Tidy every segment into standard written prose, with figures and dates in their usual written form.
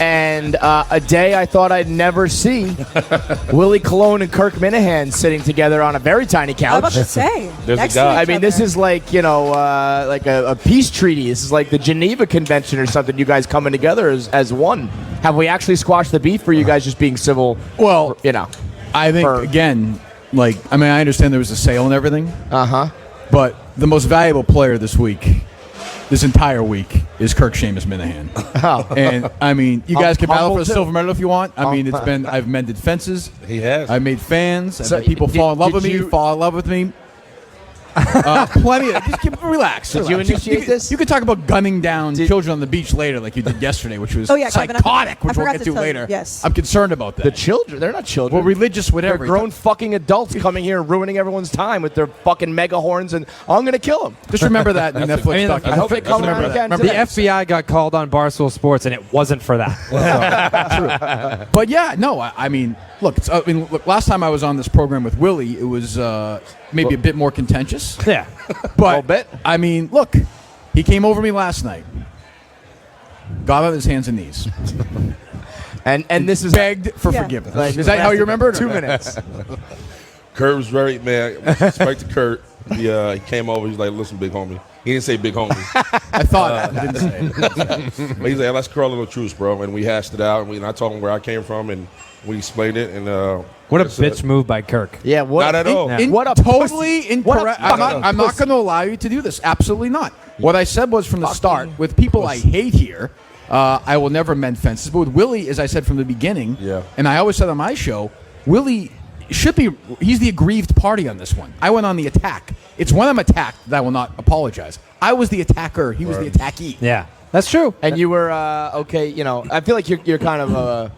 And a day I thought I'd never see Willie Colon and Kirk Minihane sitting together on a very tiny couch. I was about to say. There's next a guy. to I each mean, other. this is like, like a peace treaty. This is like the Geneva Convention or something, you guys coming together as one. Have we actually squashed the beef, or are you guys just being civil? Well, I think, for- again, I understand there was a sale and everything. Uh-huh. But the most valuable player this entire week, is Kirk Seamus Minihane. Oh. And, I mean, you guys can battle for humble a too. silver medal if you want. I mean, I've mended fences. He has. I've made fans. I've So had people fall in love did with me, you- fall in love with me. Plenty of relax. Did you relax. initiate this? You could talk about gunning down children on the beach later, like you did yesterday, which was Kevin, I psychotic, which we'll forgot get to to tell you, later. yes. I'm concerned about that. The children, they're not children. Well, religious, whatever. They're grown fucking adults coming here and ruining everyone's time with their fucking mega horns, and I'm going to kill them. Just remember that in the Netflix look, I documentary. hope they come around again The today. FBI got called on Barstool Sports, and it wasn't for that. But yeah, no, I mean, look, look, last time I was on this program with Willie, it was maybe a bit more contentious. Yeah. But, bit. I mean, look, he came over me last night, got on his hands and knees, And this is begged for Yeah. forgiveness. Like, Is that how you remember it? 2 minutes. Kurt was very, man, respect to Kurt. He came over. He's like, listen, big homie. He didn't say big homie. I thought I didn't say it. But he's like, let's curl a little truce, bro. And we hashed it out. And I told him where I came from, and we explained it. And What a that's it. bitch move by Kirk. Yeah, what? Not at all. What a totally pussy. What a incorrect. fucking I'm not pussy. going to allow you to do this. Absolutely not. What I said was from the start, with people I hate here, I will never mend fences. But with Willie, as I said from the beginning, Yeah. and I always said on my show, Willie he's the aggrieved party on this one. I went on the attack. It's when I'm attacked that I will not apologize. I was the attacker. He was the attackee. Yeah. That's true. And you were okay. I feel like you're kind of.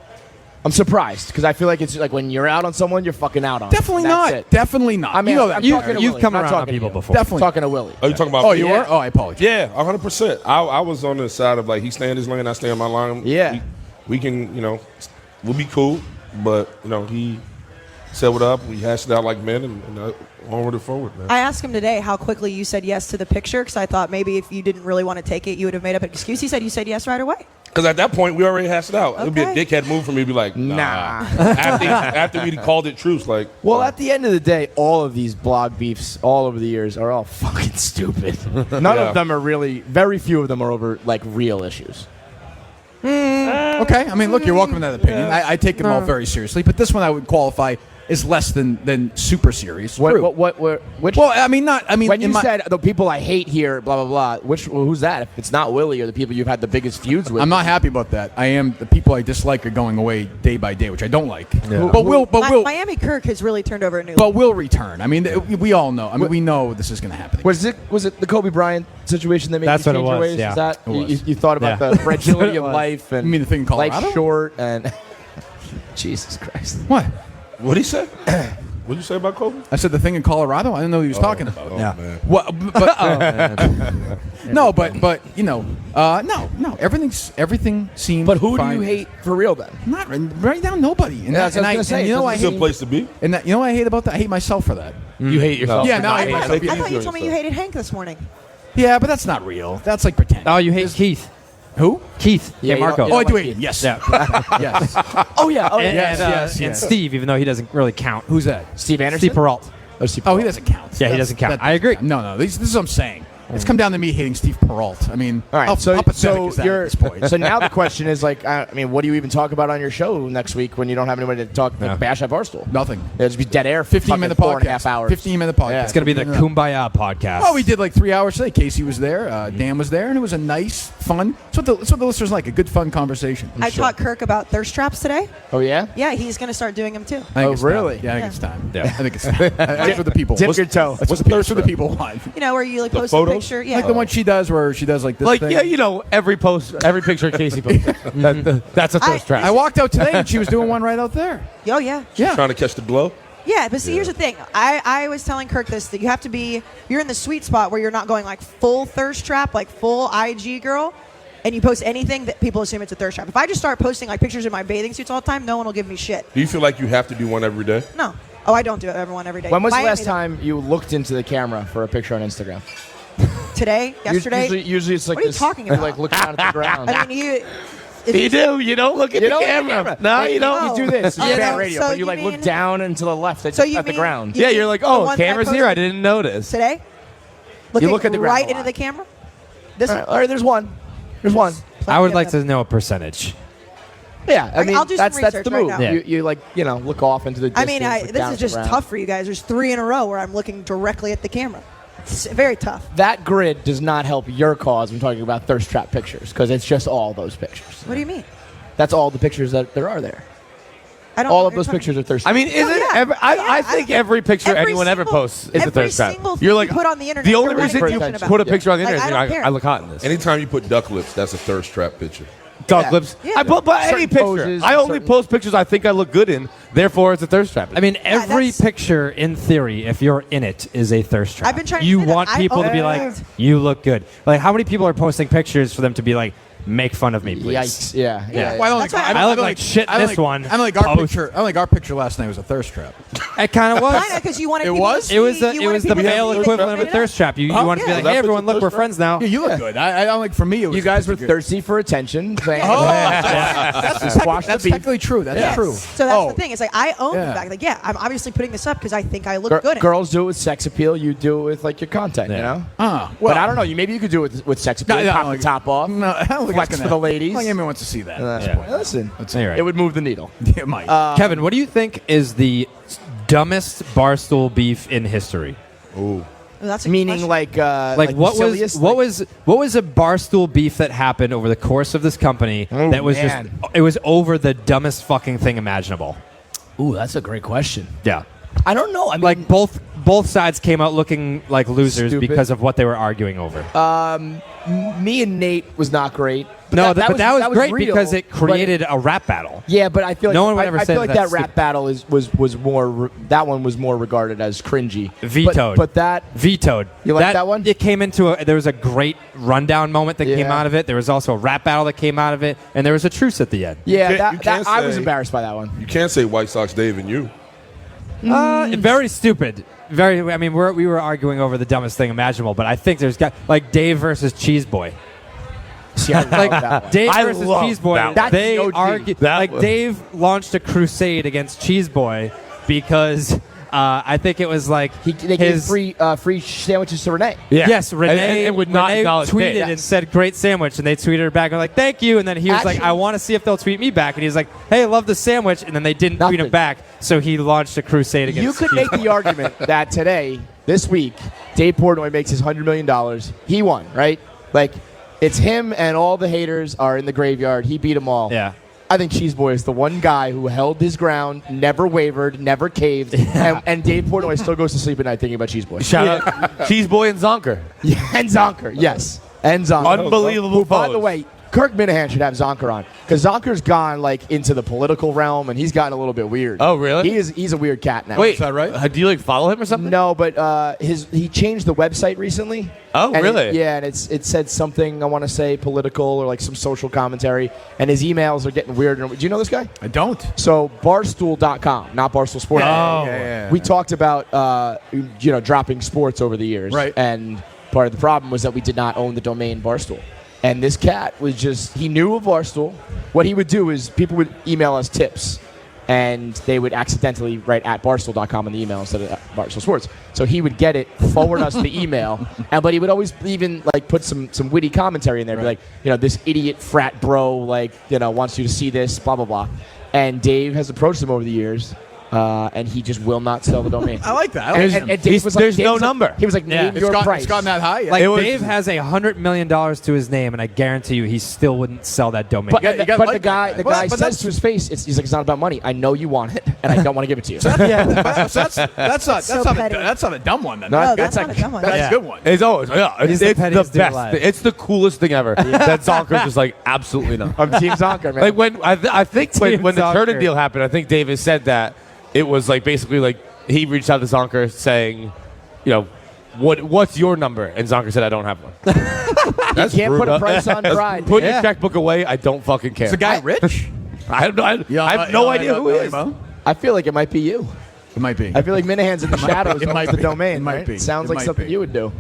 I'm surprised because I feel like it's like when you're out on someone, you're fucking out on. Definitely them. That's not. it. Definitely not. I mean, you know that. I'm You- talking to you've Willie. come I'm not around on talking to people you. before. Definitely. Talking to Willie. Oh, you talking about? Oh, you Yeah. were? Oh, I apologize. Yeah, 100%. I was on the side of like he stay in his lane, I stay in my line. Yeah. we can, we'll be cool. But he said what up. We hashed it out like men, and onward and forward, man. I asked him today how quickly you said yes to the picture because I thought maybe if you didn't really want to take it, you would have made up an excuse. He said you said yes right away. Because at that point, we already hashed it out. It would be a Okay. dickhead move for me to be like, Nah. after we called it truce, like. Well, at the end of the day, all of these blog beefs all over the years are all fucking stupid. None Yeah. of them are really. Very few of them are over like real issues. Okay. I mean, look, you're welcome to that opinion. I take them all very seriously, but this one I would qualify is less than super serious. What? True. Which? Well, I mean, not. I mean, when you in my- said the people I hate here, blah blah blah. Who's that? If it's not Willie or the people you've had the biggest feuds with. I'm not happy about that. I am. The people I dislike are going away day by day, which I don't like. Yeah. But we'll Miami Kirk has really turned over a new. but we'll return. I mean, we all know. I mean, we know this is going to happen. Was it the Kobe Bryant situation that made That's you what it change your was, ways? yeah. Is that It was. you thought about Yeah. the fragility That's of what it was. life and You mean the thing in Colorado? life's short and Jesus Christ. What? What'd he say? What'd you say about Kobe? I said the thing in Colorado. I didn't know what he was talking about. Oh, Yeah. man. Well, but no, but no. Everything seems. But who fine. do you hate for real then? Not right now. Nobody. And Yeah, that's what I was gonna say. You know, I It's a good hate. place to be. And that, you know what I hate about that? I hate myself for that. You hate yourself. Yeah, now I hate myself. Take it I easy thought you on told me you yourself. hated Hank this morning. Yeah, but that's not real. That's like pretend. Oh, you hate Keith. Who? Keith. Yeah, Yeah, Marco. you don't Oh, I do like hate him. Yes. Yeah. Yes. Oh yeah. Oh And, yeah. Yes, and, yes, and yes. Steve, even though he doesn't really count. Who's that? Steve Anderson. Steve Peralt. Oh, he doesn't count. Yeah, he doesn't count. I agree. No. This is what I'm saying. It's come down to me hating Steve Peralt. I mean, All right, how so pathetic is that you're at this point? so now the question is like, I mean, what do you even talk about on your show next week when you don't have anybody to talk bash at Barstool? Nothing. It'll just be dead air. 15-minute fucking 4.5 podcast. hours. 15-minute podcast. Yeah. It's going to be the Kumbaya podcast. Well, we did like 3 hours today. Kayce was there. Dan was there, and it was a nice, fun. That's what the listeners like. A good, fun conversation. I taught Kirk about thirst traps today. Oh yeah. Yeah, he's going to start doing them too. I think Oh, it's time. really? Yeah, I think it's time. Yeah. I think it's time. That's what the people. Dip your toe. That's what the people want. You know, where you like The post a photos? picture. Yeah. Like the one she does, where she does like this. Like, thing. yeah, you know, every post, every picture Kayce posts. That's a thirst trap. I walked out today, and she was doing one right out there. Oh yeah. Yeah. Trying to catch the glow. Yeah, but see, here's the thing. I was telling Kirk this, that you have to be, you're in the sweet spot where you're not going like full thirst trap, like full IG girl, and you post anything that people assume it's a thirst trap. If I just start posting like pictures in my bathing suits all the time, no one will give me shit. Do you feel like you have to do one every day? No. Oh, I don't do it everyone every day. When was the Miami, last time you looked into the camera for a picture on Instagram? Today? Yesterday? Usually it's like What are you this, talking about? Like looking down at the ground. I mean, You do. You don't look at the camera. No, you don't. You do this. It's Oh, bad no. radio, So but you you like look mean- down and to the left at, So you at the mean- ground. you- Yeah, you're like, The oh, one that I camera's here. I posted didn't notice. today. Looking look at the ground right a into lot. the camera. This All right, there's one. There's one. I would like to know a percentage. Yeah, I mean I'll do some that's research the right move. now. Yeah. You like look off into the I distance. mean, look this down is at the just ground. tough for you guys. There's 3 in a row where I'm looking directly at the camera. It's very tough. That grid does not help your cause. I'm talking about thirst trap pictures because it's just all those pictures. What do you mean? That's all the pictures that there are there. I don't. All know of what those you're pictures are thirst. I mean, Well, isn't yeah. every, I think every picture Every anyone ever single- posts is a every thirst trap. single You're thing like you put on the internet, The you're only wanting reason you attention put a about. picture on the Like, internet I is don't I care. look hot in this. Anytime you put duck lips, that's a thirst trap picture. Dog Yeah. lips. Yeah. But any Certain picture. poses, I only certain- post pictures I think I look good in. Therefore, it's a thirst trap. I mean, every that's- picture, in theory, if you're in it, is a thirst trap. I've been trying to You say that. want I people to be like, owned- you look good. Like, how many people are posting pictures for them to be like, make fun of me, please? Yikes! Yeah. Well, I don't That's think why I look like shit in this one. I don't think our Post. picture. I don't think our picture last night was a thirst trap. It kind of was. Kinda, because you wanted It people was? to It was see- the, you it wanted was the people to male see that equivalent you of a made it thirst trap. You Oh, want to be yeah. like, That hey, puts everyone, a look, thirst we're trap? friends now. Yeah, you look good. I don't think for me it was. You guys were good. thirsty for attention. Saying, Oh, that's squash the that's beef. technically true. That's Yes. true. So that's the thing. It's like I own Yeah. the fact. Like, yeah, I'm obviously putting this up because I think I look good. in it. Girls do it with sex appeal. You do it with like your content. You know. Well, But I don't know. Maybe you could do it with sex appeal. No, Pop no, the top off. No, I don't think Flex it's for the ladies. I don't think anyone wants to see that. Listen, You're right. it would move the needle. It might. Kevin, what do you think is the dumbest barstool beef in history? Oh, that's a Meaning question. like what was silliest, what like- was a barstool beef that happened over the course of this company Oh, that was man. just it was over the dumbest fucking thing imaginable? Ooh, that's a great question. Yeah. I don't know. I mean, Like both sides came out looking like losers Stupid. because of what they were arguing over. me and Nate was not great. But that was great real, because it but created a rap battle. Yeah, but I feel like No one would ever I say feel like that's that rap stupid. battle was more. That one was more regarded as cringy. Vetoed. But that Vetoed. You like that one? It came into there was a great rundown moment that came Yeah. out of it. There was also a rap battle that came out of it, and there was a truce at the end. yeah, You that can't I was say- embarrassed by that one. You can't say White Sox Dave and you. Very stupid. Very. I mean, we were arguing over the dumbest thing imaginable, but I think there's got like Dave versus Cheese Boy. See, I Like love that one. Dave I versus love Cheese Boy. that one. That's They the OG. argue That like was- Dave launched a crusade against Cheese Boy because I think it was like They gave free sandwiches to Renee. Yeah. Yes, Renee, and would not Renee acknowledge tweeted Dave. and said, "Great sandwich," and they tweeted her back and like, "Thank you." And then he was like, Actually- "I want to see if they'll tweet me back." And he's like, "Hey, love the sandwich." And then they didn't tweet him Nothing. back, so he launched a crusade against. You could Cheese make Boy. the argument that today, this week, Dave Portnoy makes his $100 million. He won, right? Like, it's him and all the haters are in the graveyard. He beat them all. Yeah. I think Cheese Boy is the one guy who held his ground, never wavered, never caved, and Dave Portnoy still goes to sleep at night thinking about Cheese Boy. Shout out Cheese Boy and Zonker. Yeah, and Zonker, yes. And Zonker. Unbelievable Who, by the foes. way, Kirk Minihane should have Zonker on because Zonker's gone like into the political realm and he's gotten a little bit weird. Oh, really? He's a weird cat now. Wait, Is that right? Do you like follow him or something? No, but he changed the website recently. Oh, And really? yeah, and it said something I want to say political or like some social commentary, and his emails are getting weird. Do you know this guy? I don't. So Barstool.com, not Barstool Sports. We talked about dropping sports over the years, Right. And part of the problem was that we did not own the domain Barstool. And this cat was he knew of Barstool. What he would do is people would email us tips, and they would accidentally write at Barstool.com in the email instead of at Barstool Sports. So he would get it, forward us the email, but he would always even like put some witty commentary in there, be like, this idiot frat bro, wants you to see this, blah, blah, blah. And Dave has approached him over the years. And he just will not sell the domain. I like that. I like him. And Dave was like, there's Dave no was like- number. He was like, name your price. It's gotten that high. Yeah. Like It was- Dave has $100 million to his name, and I guarantee you, he still wouldn't sell that domain. But, You gotta but like the guy, that. the Well, guy but says that's- to his face, he's like, it's not about money. I know you want it, and I don't want to give it to you. So that's not a dumb one then. No, that's not a dumb one. That's Yeah. a good one. It's always He's the it's the pettiest dude best. alive. It's the coolest thing ever. That Zonker's just like absolutely not. I'm Team Zonker, man. Like when I think when the Zonker. Turner deal happened, I think Davis said that it was like basically like he reached out to Zonker saying, what's your number? And Zonker said, I don't have one. you can't put a price on pride. Put Yeah. your checkbook away. I don't fucking care. Is the guy rich? I have no idea who he is. I feel like it might be you. It might be. I feel like Minahan's in the shadows It of might the be. domain. It might right? be. Sounds It like might something be. you would do.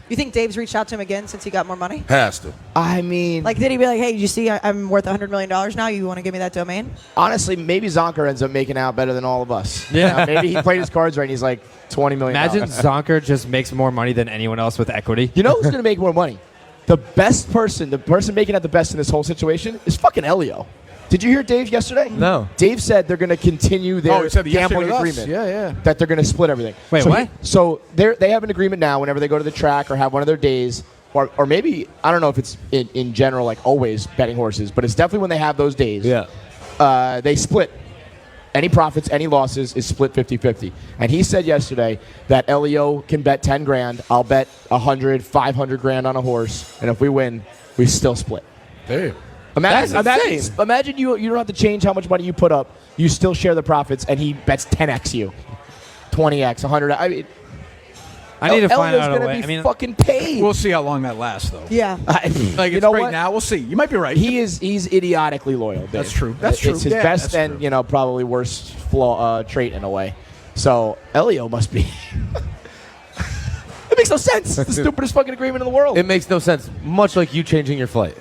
You think Dave's reached out to him again since he got more money? Has to. I mean, Like, did he be like, hey, did you see I'm worth $100 million now? You want to give me that domain? honestly, maybe Zonker ends up making out better than all of us. Yeah. Maybe he played his cards right and he's like $20 million. Imagine Zonker just makes more money than anyone else with equity. You know who's going to make more money? The person making out the best in this whole situation is fucking Elio. Did you hear Dave yesterday? No. Dave said they're going to continue their he said it yesterday gambling with us. agreement. Yeah. That they're going to split everything. Wait, so what? So they have an agreement now whenever they go to the track or have one of their days, or maybe, I don't know if it's in general, like always betting horses, but it's definitely when they have those days. Yeah. They split. Any profits, any losses is split 50-50. And he said yesterday that Elio can bet 10 grand. I'll bet 100, 500 grand on a horse. And if we win, we still split. Damn. Imagine you don't have to change how much money you put up. You still share the profits, and he bets 10x you, 20x, 100. I mean, I need to find Elio's out a gonna way. be I mean, fucking paid. We'll see how long that lasts, though. Yeah. Like, you it's know right what? now. We'll see. You might be right. He's idiotically loyal. Dave. That's true. That's true. It's his Yeah, best that's and true. probably worst trait in a way. So Elio must be. It makes no sense. It's the stupidest fucking agreement in the world. It makes no sense. Much like you changing your flight.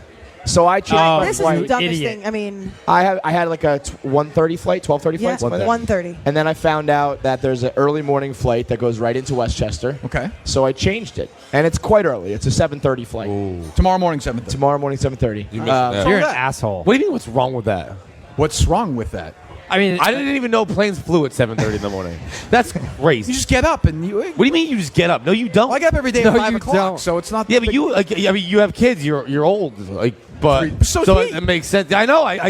So I changed my This is flight. the dumbest idiot. thing. I mean, I had like a 1:30 flight, 12:30 yeah, flight, something like that. 1:30. And then I found out that there's an early morning flight that goes right into Westchester. Okay. So I changed it, and it's quite early. It's a 7:30 flight. Tomorrow morning, 7:30. Tomorrow morning, 7:30. You missed that. you're an that. asshole. What do you mean? What's wrong with that? What's wrong with that? I mean, I didn't even know planes flew at 7:30 in the morning. That's crazy. You just get up and you. What do you mean you just get up? No, you don't. Well, I get up every day No, at 5 you o'clock, don't. so it's not. Yeah, but you. Like, I mean, you have kids. You're old. Like, but So so is he. it makes sense. I know. I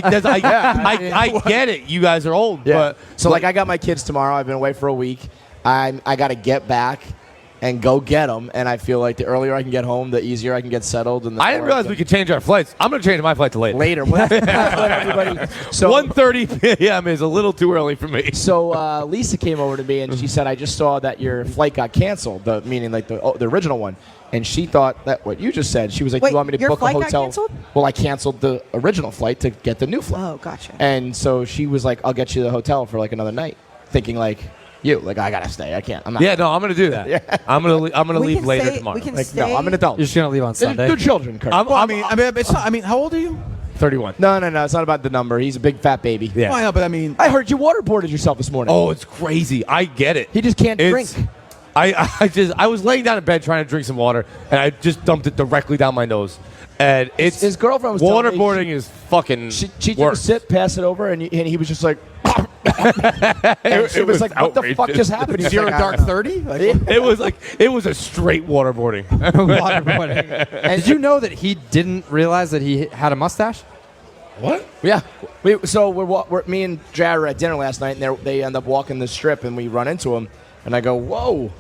get it. You guys are old. Yeah. But So like I got my kids tomorrow. I've been away for a week. I got to get back and go get them. And I feel like the earlier I can get home, the easier I can get settled. And the I didn't more realize can- we could change our flights. I'm going to change my flight to later. Well, that's what everybody. So 1:30 p.m. is a little too early for me. So Lisa came over to me and she said, "I just saw that your flight got canceled." Meaning like the original one. And she thought that what you just said. She was like, Wait, "You want me to your book a flight got hotel?" canceled? Well, I canceled the original flight to get the new flight. Oh, gotcha. And so she was like, "I'll get you the hotel for like another night," thinking like, "You like I gotta stay. I can't. I'm not." Yeah, no, I'm going to do that. I'm going to We leave can later stay- tomorrow. we can Like, stay. no, I'm an adult. you're just gonna leave on Sunday. They're children, Kirk. I'm, Well, I'm, it's not. I mean, how old are you? 31. no, it's not about the number. He's a big fat baby. Yeah. Well, I know, but I mean, I heard you waterboarded yourself this morning. Oh, it's crazy. I get it. He just can't It's- drink. I was laying down in bed trying to drink some water, and I just dumped it directly down my nose. And it's His girlfriend was telling me waterboarding is fucking. She took a worse. sip, pass it over, and he was just like. And she It was was like, "What the fuck outrageous. just happened?" He's zero like, to dark "I don't know." 30. Like, It was a straight waterboarding. Waterboarding. And did you know that he didn't realize that he had a mustache? What? Yeah. Me and Jared were at dinner last night, and they end up walking the strip, and we run into him, and I go, "Whoa,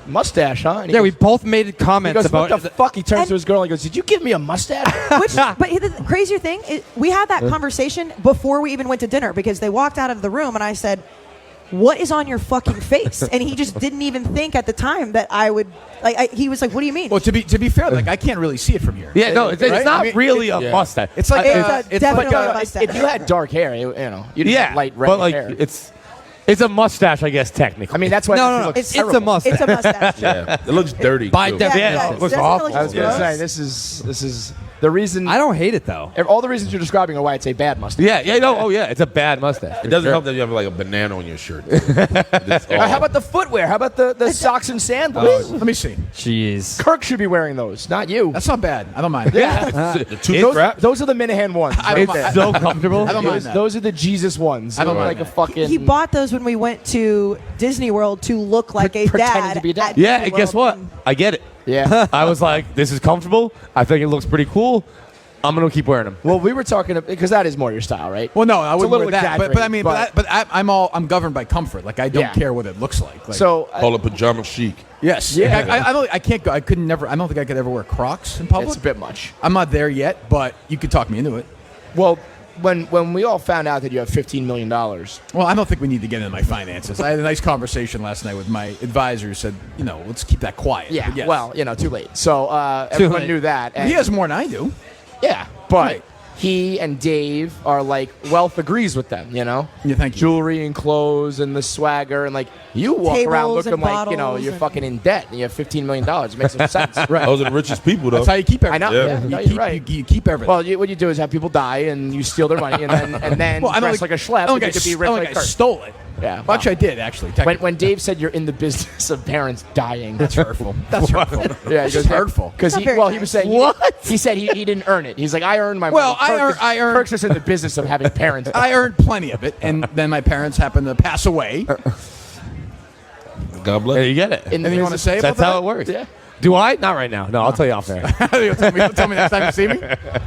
mustache, huh?" And he Yeah, we goes, both made he comments goes, about "What the fuck?" He turns to his girl and he goes, "Did you give me a mustache?" But the crazier thing is, we had that conversation before we even went to dinner because they walked out of the room and I said, "What is on your fucking face?" And he just didn't even think at the time that I would. He was like, "What do you mean?" well, to be fair, like I can't really see it from here. Yeah, no, it's Right? not I mean, really a mustache. It's like It's definitely a mustache. If you had dark hair, you didn't yeah, have light red but like hair. it's a mustache, I guess technically. I mean, that's why No, it no, no. looks It's terrible. a mustache. It's a mustache. Yeah. It looks dirty. By too. definition. Yeah, it looks definitely awful. looks I was going to gross. say this is the reason. I don't hate it though. All the reasons you're describing are why it's a bad mustache. It's a bad mustache. It doesn't help that you have like a banana on your shirt. It's all- How about the footwear? How about the socks and sandals? Let me see. Jeez. Kirk should be wearing those, not you. That's not bad. I don't mind. the two those, straps? those are the Minihane ones. I don't It's mind. so comfortable. I don't mind Those, that. those are the Jesus ones. I don't They're mind like a that. fucking. He bought those when we went to Disney World to look like a pretending dad. to be a dad. at Yeah, Disney and guess World. what? I get it. Yeah. I was like, this is comfortable. I think it looks pretty cool. I'm gonna keep wearing them. Well, we were talking because that is more your style, right? Well, no, I It's a wouldn't little wear that. But I mean, exaggerated, I'm governed by comfort. Like I don't Yeah. care what it looks like. So Call it pajama chic. yes, Yeah. Like, I can't go. I could never. I don't think I could ever wear Crocs in public. it's a bit much. I'm not there yet, but you could talk me into it. Well, when we all found out that you have $15 million, Well, I don't think we need to get into my finances. I had a nice conversation last night with my advisor who said, let's keep that quiet. yeah, But yes. well, too late. So everyone late. knew that. And he has more than I do. yeah, but Right. he and Dave are like wealth agrees with them, you know? Yeah, thank you. Jewelry and clothes and the swagger and like you walk around Tables looking and like, you know, bottles you're and- fucking in debt and you have $15 million. It makes no sense. Right. Those are the richest people, though. That's how you keep I everything. know. Yeah. Yeah, no, You you're keep, right. you keep everything. Well, what you do is have people die and you steal their money and then Well, I don't dress like a schlep. I don't and you think could be rich like I Kirk. stole it. Yeah, Well, actually, I did, actually. When Dave said you're in the business of parents dying. That's hurtful. That's hurtful. Yeah, It's just hurtful. Because Not very he was nice. saying he said he didn't earn it. He's like, I earned my Well, money. I earned- Kirk's just in the business of having parents. I earned plenty of it, and then my parents happened to pass away. God bless. There you get it. In the Anything you want to business- say That's about how it works. Yeah. Do I? Not right now. No, I'll tell you off air. that? Tell me next time you see me.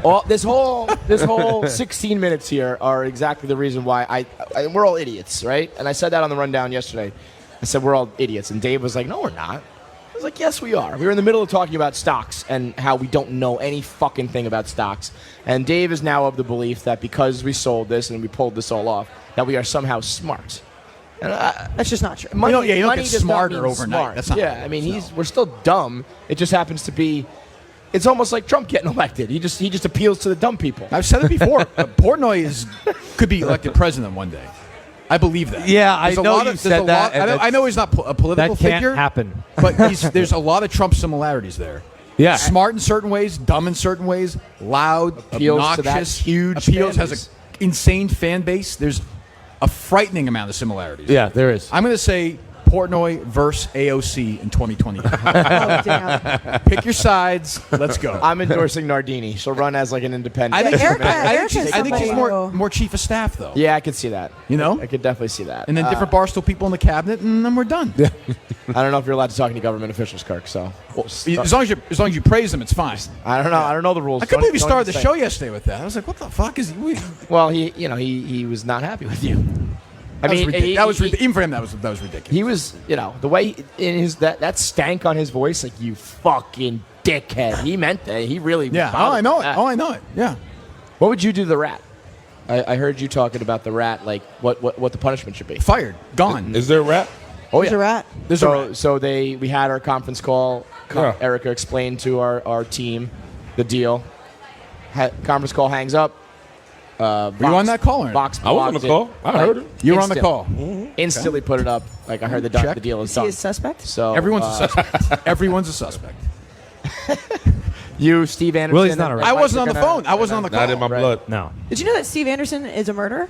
Well, this whole 16 minutes here are exactly the reason why we're all idiots, right? And I said that on the rundown yesterday. I said we're all idiots, and Dave was like, "No, we're not." I was like, "Yes, we are." We were in the middle of talking about stocks and how we don't know any fucking thing about stocks. And Dave is now of the belief that because we sold this and we pulled this all off, that we are somehow smart. And That's just not true. money, you don't money get does not smarter mean overnight. smart. That's not yeah, how it I mean, works, no. we're still dumb. It just happens to be. It's almost like Trump getting elected. He just appeals to the dumb people. I've said it before. Portnoy could be elected president one day. I believe that. Yeah, I There's a know lot you of- there's said a that, lot- and I that's- know he's not a political That can't figure, happen. but there's a lot of Trump similarities there. Yeah. Smart in certain ways, dumb in certain ways, loud, Appeals to that obnoxious, huge appeals fan has base. an insane fan base. There's a frightening amount of similarities. Yeah, there is. I'm going to say Portnoy versus AOC in 2020. Oh, damn. Pick your sides. Let's go. I'm endorsing Nardini. She'll run as like an independent. I think, Erica- I think she's somebody more chief of staff, though. Yeah, I could see that. You know? I could definitely see that. And then different Barstool people in the cabinet, and then we're done. I don't know if you're allowed to talk to any government officials, Kirk. So As long as you praise them, it's fine. I don't know. I don't know the rules. I couldn't believe you Don't started the even show say. yesterday with that. I was like, what the fuck is he? Well, he was not happy with you. I That was mean, ridiculous. he- Even for him, that was ridiculous. he was, the way in his that stank on his voice, like you fucking dickhead. He meant that. He really. Yeah. bothered Oh, I know it. that. Oh, I know it. Yeah. What would you do to the rat? I heard you talking about the rat, like what the punishment should be. Fired. Gone. Is there a rap? Oh There's a rat. There's a rat. So we had our conference call. Yeah. Erica explained to our team the deal. Conference call hangs up. Were you on that call or not? Box I was on the blocked it. call. I heard it. You were on the Instant. call. Instantly put it up. Like I heard the Check. deal is Is he done. a suspect? So Everyone's a suspect. Everyone's a suspect. You, Steve Anderson. Willie's not and a rat. I Mike wasn't are on the gonna- phone. I wasn't on the call. Not in my Right. blood. No. Did you know that Steve Anderson is a murderer?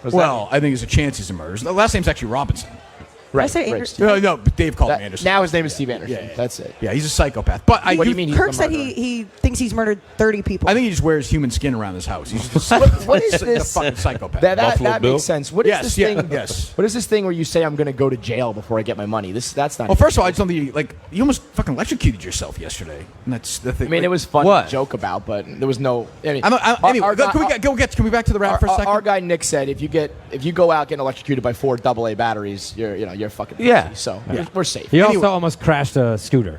Was Well, I think there's a chance he's a murderer. The last name's actually Robinson. right, I say right. Anderson? No, but Dave called him That- Anderson. now his name is Steve Anderson. Yeah, yeah. That's it. Yeah, he's a psychopath. But What do you mean? He's Kirk the said murderer? he thinks he's murdered 30 people. I think he just wears human skin around his house. He's just What is a this? fucking psychopath. That Buffalo Bill? makes sense. What is Yes, this yeah, thing? yes. What is this thing where you say I'm going to go to jail before I get my money? That's not. Well, first of all, I just don't think you almost fucking electrocuted yourself yesterday. And that's the thing. I mean, it was fun What? to joke about, but there was no. I mean, Anyway, can we back to the rap for a second? Our guy Nick said if you go out getting electrocuted by 4 AA batteries, you're fucking Yeah. crazy. So Yeah. we're safe. He Anyway. also almost crashed a scooter.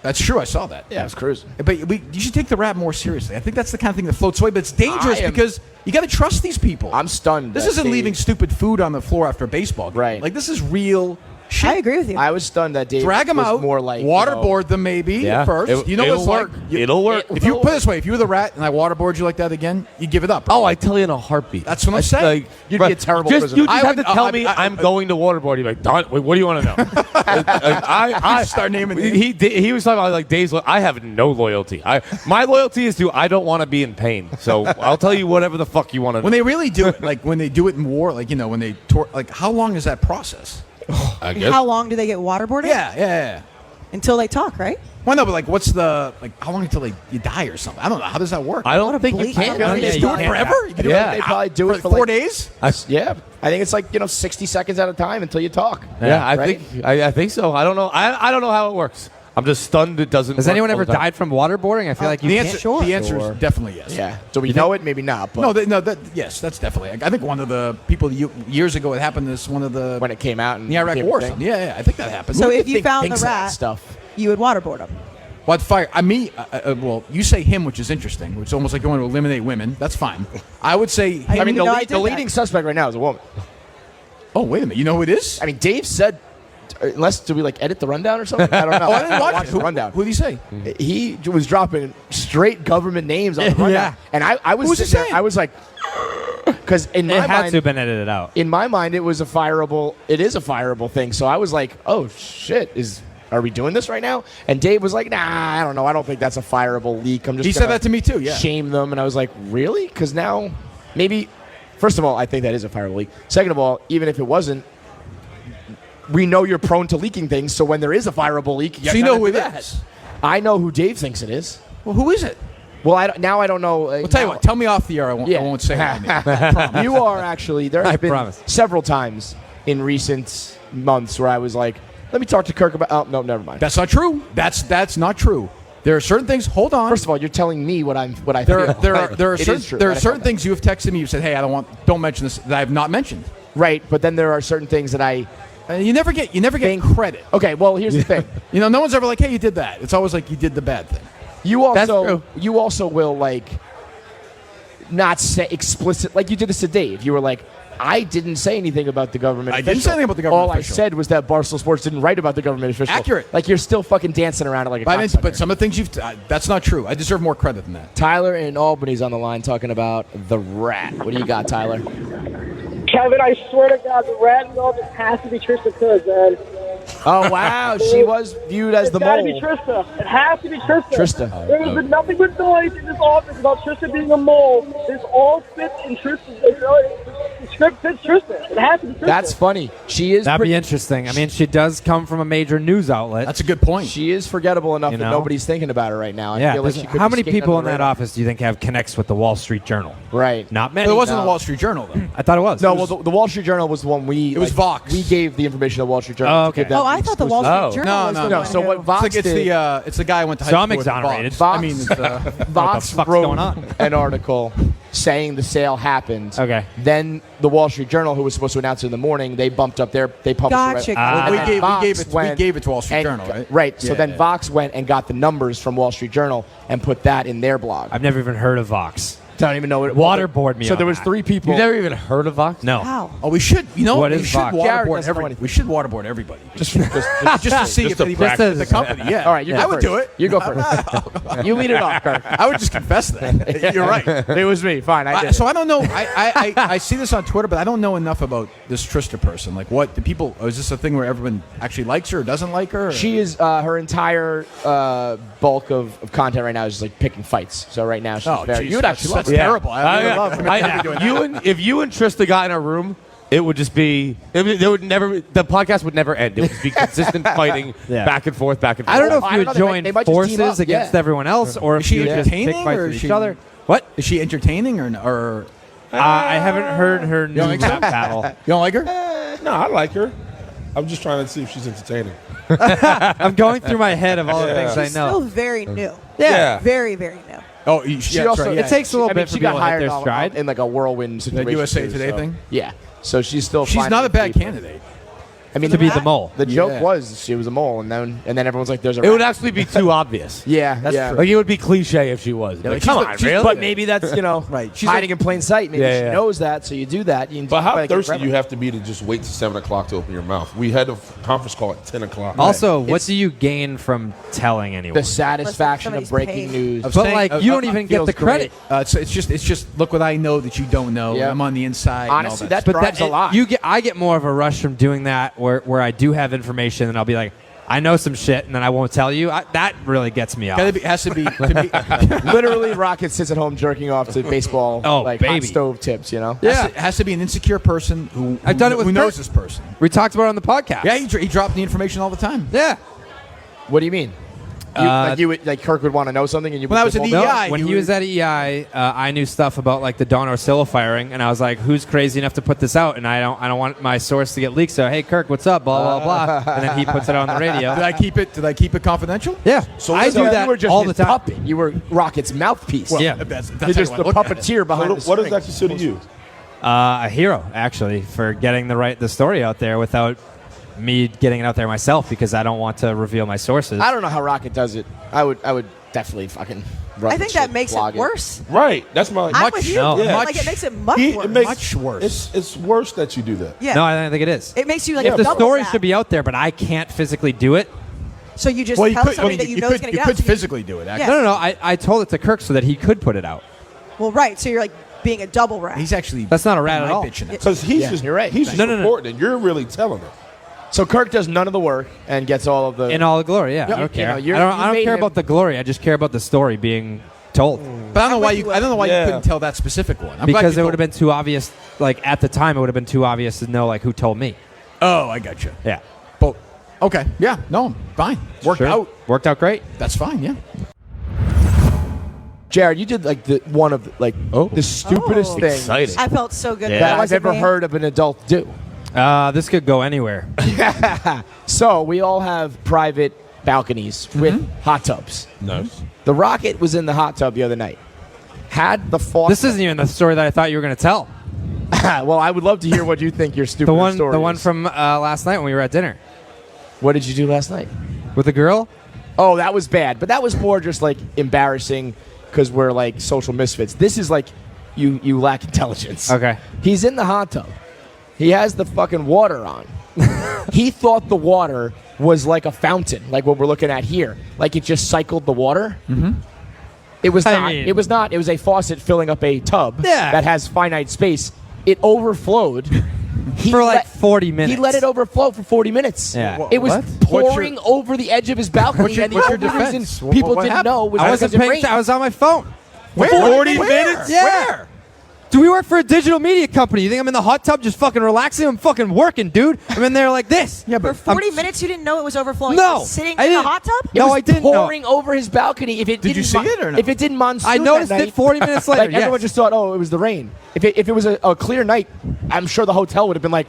That's true. I saw that. Yeah, I was cruising. But you should take the rap more seriously. I think that's the kind of thing that floats away. But it's dangerous because you got to trust these people. I'm stunned. This that isn't Dave- leaving stupid food on the floor after a baseball game. Right. Like this is real shit. I agree with you. I was stunned that Dave Drag them was out. more like waterboard them maybe Yeah. first. It- You know it'll what's like. work. It'll work. If you put it this way, if you were the rat and I waterboard you like that again, you give it up. Oh, I tell you in a heartbeat. That's what I'm saying. You'd bro, be a terrible just, prisoner. You just I have would- to tell I- me I- I'm going to waterboard. You're like, Don, wait, what do you want to know? I Start naming names. he was talking about like Dave's. I have no loyalty. My loyalty is to I don't want to be in pain. So I'll tell you whatever the fuck you want to know. When they really do it, like when they do it in war, like when they like how long is that process? I guess. How long do they get waterboarded? Yeah. Until they talk, right? Well, no, but like, what's the how long until you die or something? I don't know. How does that work? I don't think you bleak- can. I don't you think just you do it can. forever. You can do Yeah. it They probably do it for 4 like- days. Yeah, I think it's like 60 seconds at a time until you talk. Yeah, I right? think I think so. I don't know. I don't know how it works. I'm just stunned it doesn't. Has work anyone all ever the time. died from waterboarding? I feel like you The can't. answer, Sure. the answer Sure. is definitely yes. Yeah. Do we know it? Maybe not. But Yes, that's definitely. I think one of the people years ago it happened. This one of the when it came out in the Iraq became a War. thing. Something. Yeah, I think that happened. So Who do if you think found the thinks of that rat, stuff. you would waterboard them. What fire? Well, you say him, which is interesting. Which is almost like you want to eliminate women. That's fine. I would say. I I mean, didn't know I the did that. leading suspect right now is a woman. Oh, wait a minute. You know who it is? I mean, Dave said unless do we like edit the rundown or something? I don't know. Oh, I didn't watch it. the rundown. Who did he say? He was dropping straight government names on the rundown, Yeah. and I was Who was he sitting there, saying? I was like, because in It my had mind, to have been edited out. in my mind, it is a fireable thing. So I was like, oh shit, are we doing this right now? And Dave was like, nah, I don't know. I don't think that's a fireable leak. I'm just He said that to me too. Yeah. shame them. And I was like, really? Because now maybe, first of all, I think that is a fireable leak. Second of all, even if it wasn't, we know you're prone to leaking things. So when there is a fireable leak, So you know who it that. is. I know who Dave thinks it is. Well, who is it? Well, now I don't know. Well, tell you what. Tell me off the air. I won't say it. You are actually, there I have been promise. several times in recent months where I was like, let me talk to Kirk about, oh, no, never mind. That's not true. That's not true. There are certain things. Hold on. First of all, you're telling me what I there feel. are It is true. certain things you have texted me. You said, "Hey, don't mention this." That I have not mentioned. Right, but then there are certain things that I You never get think- credit. Okay, well, here's the thing. No one's ever like, "Hey, you did that." It's always like you did the bad thing. That's true. You also will like not say explicit like you did this to Dave. You were like, I didn't say anything about the government. I official. didn't say anything about the government All official. I said was that Barstool Sports didn't write about the government official. Accurate. Like you're still fucking dancing around it like a cocksucker. But some of the things that's not true. I deserve more credit than that. Tyler in Albany's on the line talking about the rat. What do you got, Tyler? Kevin, I swear to God, the rat in all this has to be Trista Coods, man. Oh wow, she was viewed as the It's got to mole. be Trista. It has to be Trista. Trista. There has been nothing but noise in this office about Trista being a mole. This all fits in Trista. The script fits Trista. It has to be Trista. That's funny. She is. That'd be interesting. I mean, she does come from a major news outlet. That's a good point. She is forgettable enough You that know? nobody's thinking about her right now. I yeah. feel like she could How be many skating people in under the that radar. office do you think have connects with the Wall Street Journal? Right. Not many. But it wasn't No. the Wall Street Journal, though. I thought it was. No, well, the Wall Street Journal was the one we. It was Vox. We gave the information to the Wall Street Journal. Oh, to okay. give them Oh, I thought the Wall Street Oh. Journal No, was no, the No, one so who- what Vox It's did, the guy I went to high So school I'm with. exonerated. Vox, I mean, Vox fuck's wrote going on? an article saying the sale happened. Okay. Then the Wall Street Journal, who was supposed to announce it in the morning, they bumped up they published Gotcha. it. Ah. And we then gave Vox it went to Wall Street and- Journal, right? Right. So Yeah. then Vox went and got the numbers from Wall Street Journal and put that in their blog. I've never even heard of Vox. don't even know what it Waterboard me So on there was that. 3 people. You've never even heard of Vox? No. How? Oh, we should. What we is should Vox? Jared waterboard doesn't know everybody. anything. We should waterboard everybody. just just to see Just if to anybody practice. the company. Yeah. All right, you go I would first. do it. You go first. You lead it off, Kirk. I would just confess that. You're right. It was me. Fine, I did. So I don't know. I see this on Twitter, but I don't know enough about this Trista person. Like, what do people? Is this a thing where everyone actually likes her or doesn't like her? Or? She is her entire bulk of content right now is just like picking fights. So right now she's very. geez, You would actually love that's her. terrible. I Yeah. love her. If you and Trista got in a room, it would just be. There would never. The podcast would never end. It would just be consistent fighting Yeah. back and forth, back and forth. I don't know if I you don't would know, join they might just team forces up, against yeah. everyone else, or Is if she you would just pick entertaining, fights or with is each she- other. What? Is she entertaining or I haven't heard her new don't think so? rap battle. you don't like her? No, I like her. I'm just trying to see if she's entertaining. I'm going through my head of all the Yeah. things I She's still know. very new. Yeah. Very, very new. Oh, She also It takes a little bit she for got people to hit hired their stride. in like a whirlwind situation. USA too, Today so- thing? Yeah. So she's still. She's finding not a bad people. candidate. I mean, To be the mole. The joke Yeah. was she was a mole, and then everyone's like, "There's a." It would rat. actually be too obvious. Yeah, That's yeah. true. Like it would be cliche if she was. Like, like, come she's on, the- she's- really? But maybe that's Right. She's hiding in plain sight. Maybe Yeah, she yeah. knows that, so you do that. You But how like, thirsty forever. you have to be to just wait till 7 o'clock to open your mouth? We had a conference call at 10 o'clock. Also, what It's- do you gain from telling anyone? The satisfaction of somebody's breaking paid. news. Of But saying- like, you don't even get feels the credit. It's just look what I know that you don't know. Yeah. I'm on the inside. and all Honestly, that that But drives a lot. I get more of a rush from doing that, where I do have information, and I'll be like, I know some shit, and then I won't tell you. That really gets me off. Has to be. To be Literally, Rocket sits at home jerking off to baseball, Oh, like baby. hot stove tips. You know. Yeah. has to be an insecure person who I've done it with who knows Kirk. this person. We talked about it on the podcast. Yeah, he dropped the information all the time. Yeah. What do you mean? Like Kirk would want to know something, and you. When I was would at say, the well, EI, when he he was at EI, I knew stuff about like the Don Orsillo firing, and I was like, "Who's crazy enough to put this out?" And I don't want my source to get leaked. So, hey, Kirk, what's up? Blah blah blah. And then he puts it on the radio. Did I keep it confidential? Yeah. So I so do that you were just all his the time. puppet. You were Rocket's mouthpiece. Yeah. That's You're how just you the wanna look at it. puppeteer behind the What does strings. that consider you? A hero, actually, for getting the story out there without me getting it out there myself, because I don't want to reveal my sources. I don't know how Rocket does it. I would definitely fucking. I think that makes it worse. Right. That's my. I'm with you. no. Yeah. Like it makes it much worse. It makes, Much worse. It's worse that you do that. Yeah. No, I don't think it is. It makes you like If the double story that. should be out there, but I can't physically do it. So you just Well, you tell could, somebody that you know is going to you get could out. physically do it. Actually. Yeah. No. I told it to Kirk so that he could put it out. Well, right. So you're like being a double rat. He's actually. That's not a rat at all. bitching it. Because he's just you're right. He's just No. reporting, and you're really telling him. So Kirk does none of the work and gets all of the. In all the glory, yeah. Yeah, I don't you know, care. you're- I don't, you I don't made care him- about the glory. I just care about the story being told. But I don't know I'm why with you. you, I don't know why Yeah. you couldn't tell that specific one. I'm glad Because you it would have told- been too obvious. Like at the time, it would have been too obvious to know like who told me. Oh, I got you. Yeah. But okay, yeah, no, fine. Worked Sure. out. Worked out great. That's fine. Yeah. Jared, you did like the one of like the stupidest Oh. thing Exciting. I felt so good. Yeah. that That I've ever heard of an adult do. This could go anywhere. So we all have private balconies with hot tubs. Nice. The Rocket was in the hot tub the other night. Had the faucet. This isn't even the story that I thought you were going to tell. Well, I would love to hear what you think your stupid story The one is. from last night when we were at dinner What did you do last night? with the girl. Oh, that was bad. But that was more just like embarrassing because we're like social misfits. This is like you lack intelligence. Okay. He's in the hot tub. He has the fucking water on. He thought the water was like a fountain, like what we're looking at here. Like it just cycled the water. Mm-hmm. It was I not. mean- It was not. It was a faucet filling up a tub Yeah. that has finite space. It overflowed. For like 40 minutes. He let it overflow for 40 minutes. Yeah. It was What? pouring over the edge of his balcony. What's your- and the what's your only reason defense? people What didn't happened? know was I because wasn't it paying. rained. I was on my phone. Where? 40 Where? minutes? Yeah. Where? Do we work for a digital media company? You think I'm in the hot tub just fucking relaxing? I'm fucking working, dude. I'm in there like this. Yeah, For but 40 minutes, you didn't know it was overflowing. No, You were sitting I in the didn't. hot tub. It No, was I didn't know. pouring over his balcony. If it Did you didn't see it or no? If it didn't monsoon, I noticed that it night, 40 minutes later. Like everyone yes. just thought, oh, it was the rain. If it was a clear night, I'm sure the hotel would have been like,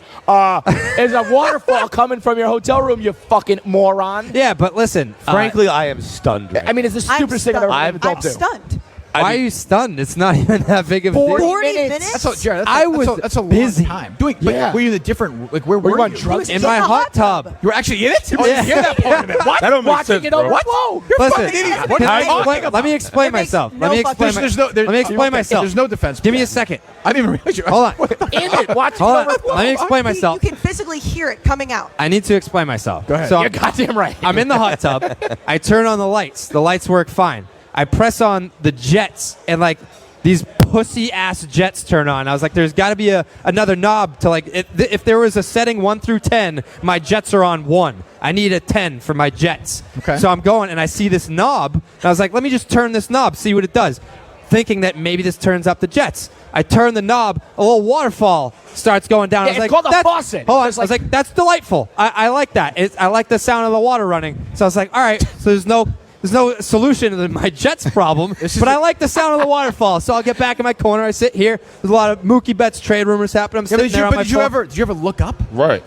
there's a waterfall coming from your hotel room, you fucking moron. Yeah, but listen. Frankly, I am stunned. Right I mean, it's the I'm stupidest thing I've ever stunned. heard an adult I'm do. stunned. why are you stunned? It's not even that big of a 40 deal. 40 minutes. minutes? That's a, Jared, that's I a, that's was a, that's a busy. long time. Doing, but Yeah. were you in a different? Like where Were you were on you? drugs? In in my the hot hot tub. tub. You were actually in it. You didn't hear that part of it. What? That don't make Watching sense, it bro. overflow. You're Listen, fucking idiot. can What are I you talking explain- about? let me explain It makes myself. no Let me fucking explain. sense. Let me explain myself. There's no defense. Give me a Yeah. second. I didn't even realize you. Hold on. In it, watching Hold it on. overflow. Let me explain myself. You can physically hear it coming out. I need to explain myself. Go ahead. So You're goddamn right. I'm in the hot tub. I turn on the lights. The lights work fine. I press on the jets, and like these pussy ass jets turn on. I was like, there's got to be another knob to like. If there was a setting 1 through 10, my jets are on 1. I need a 10 for my jets. Okay. So I'm going, and I see this knob, and I was like, let me just turn this knob, see what it does, thinking that maybe this turns up the jets. I turn the knob, a little waterfall starts going down. Yeah, I was it's like, called a "That's-" faucet. Hold on. It's I was like- like, that's delightful. I like that. I like the sound of the water running. So I was like, all right. So there's no solution to my Jets problem, but I like the sound of the waterfall. So I'll get back in my corner. I sit here. There's a lot of Mookie Betts trade rumors happening. I'm Yeah, sitting there on my did you phone. ever look up? Right.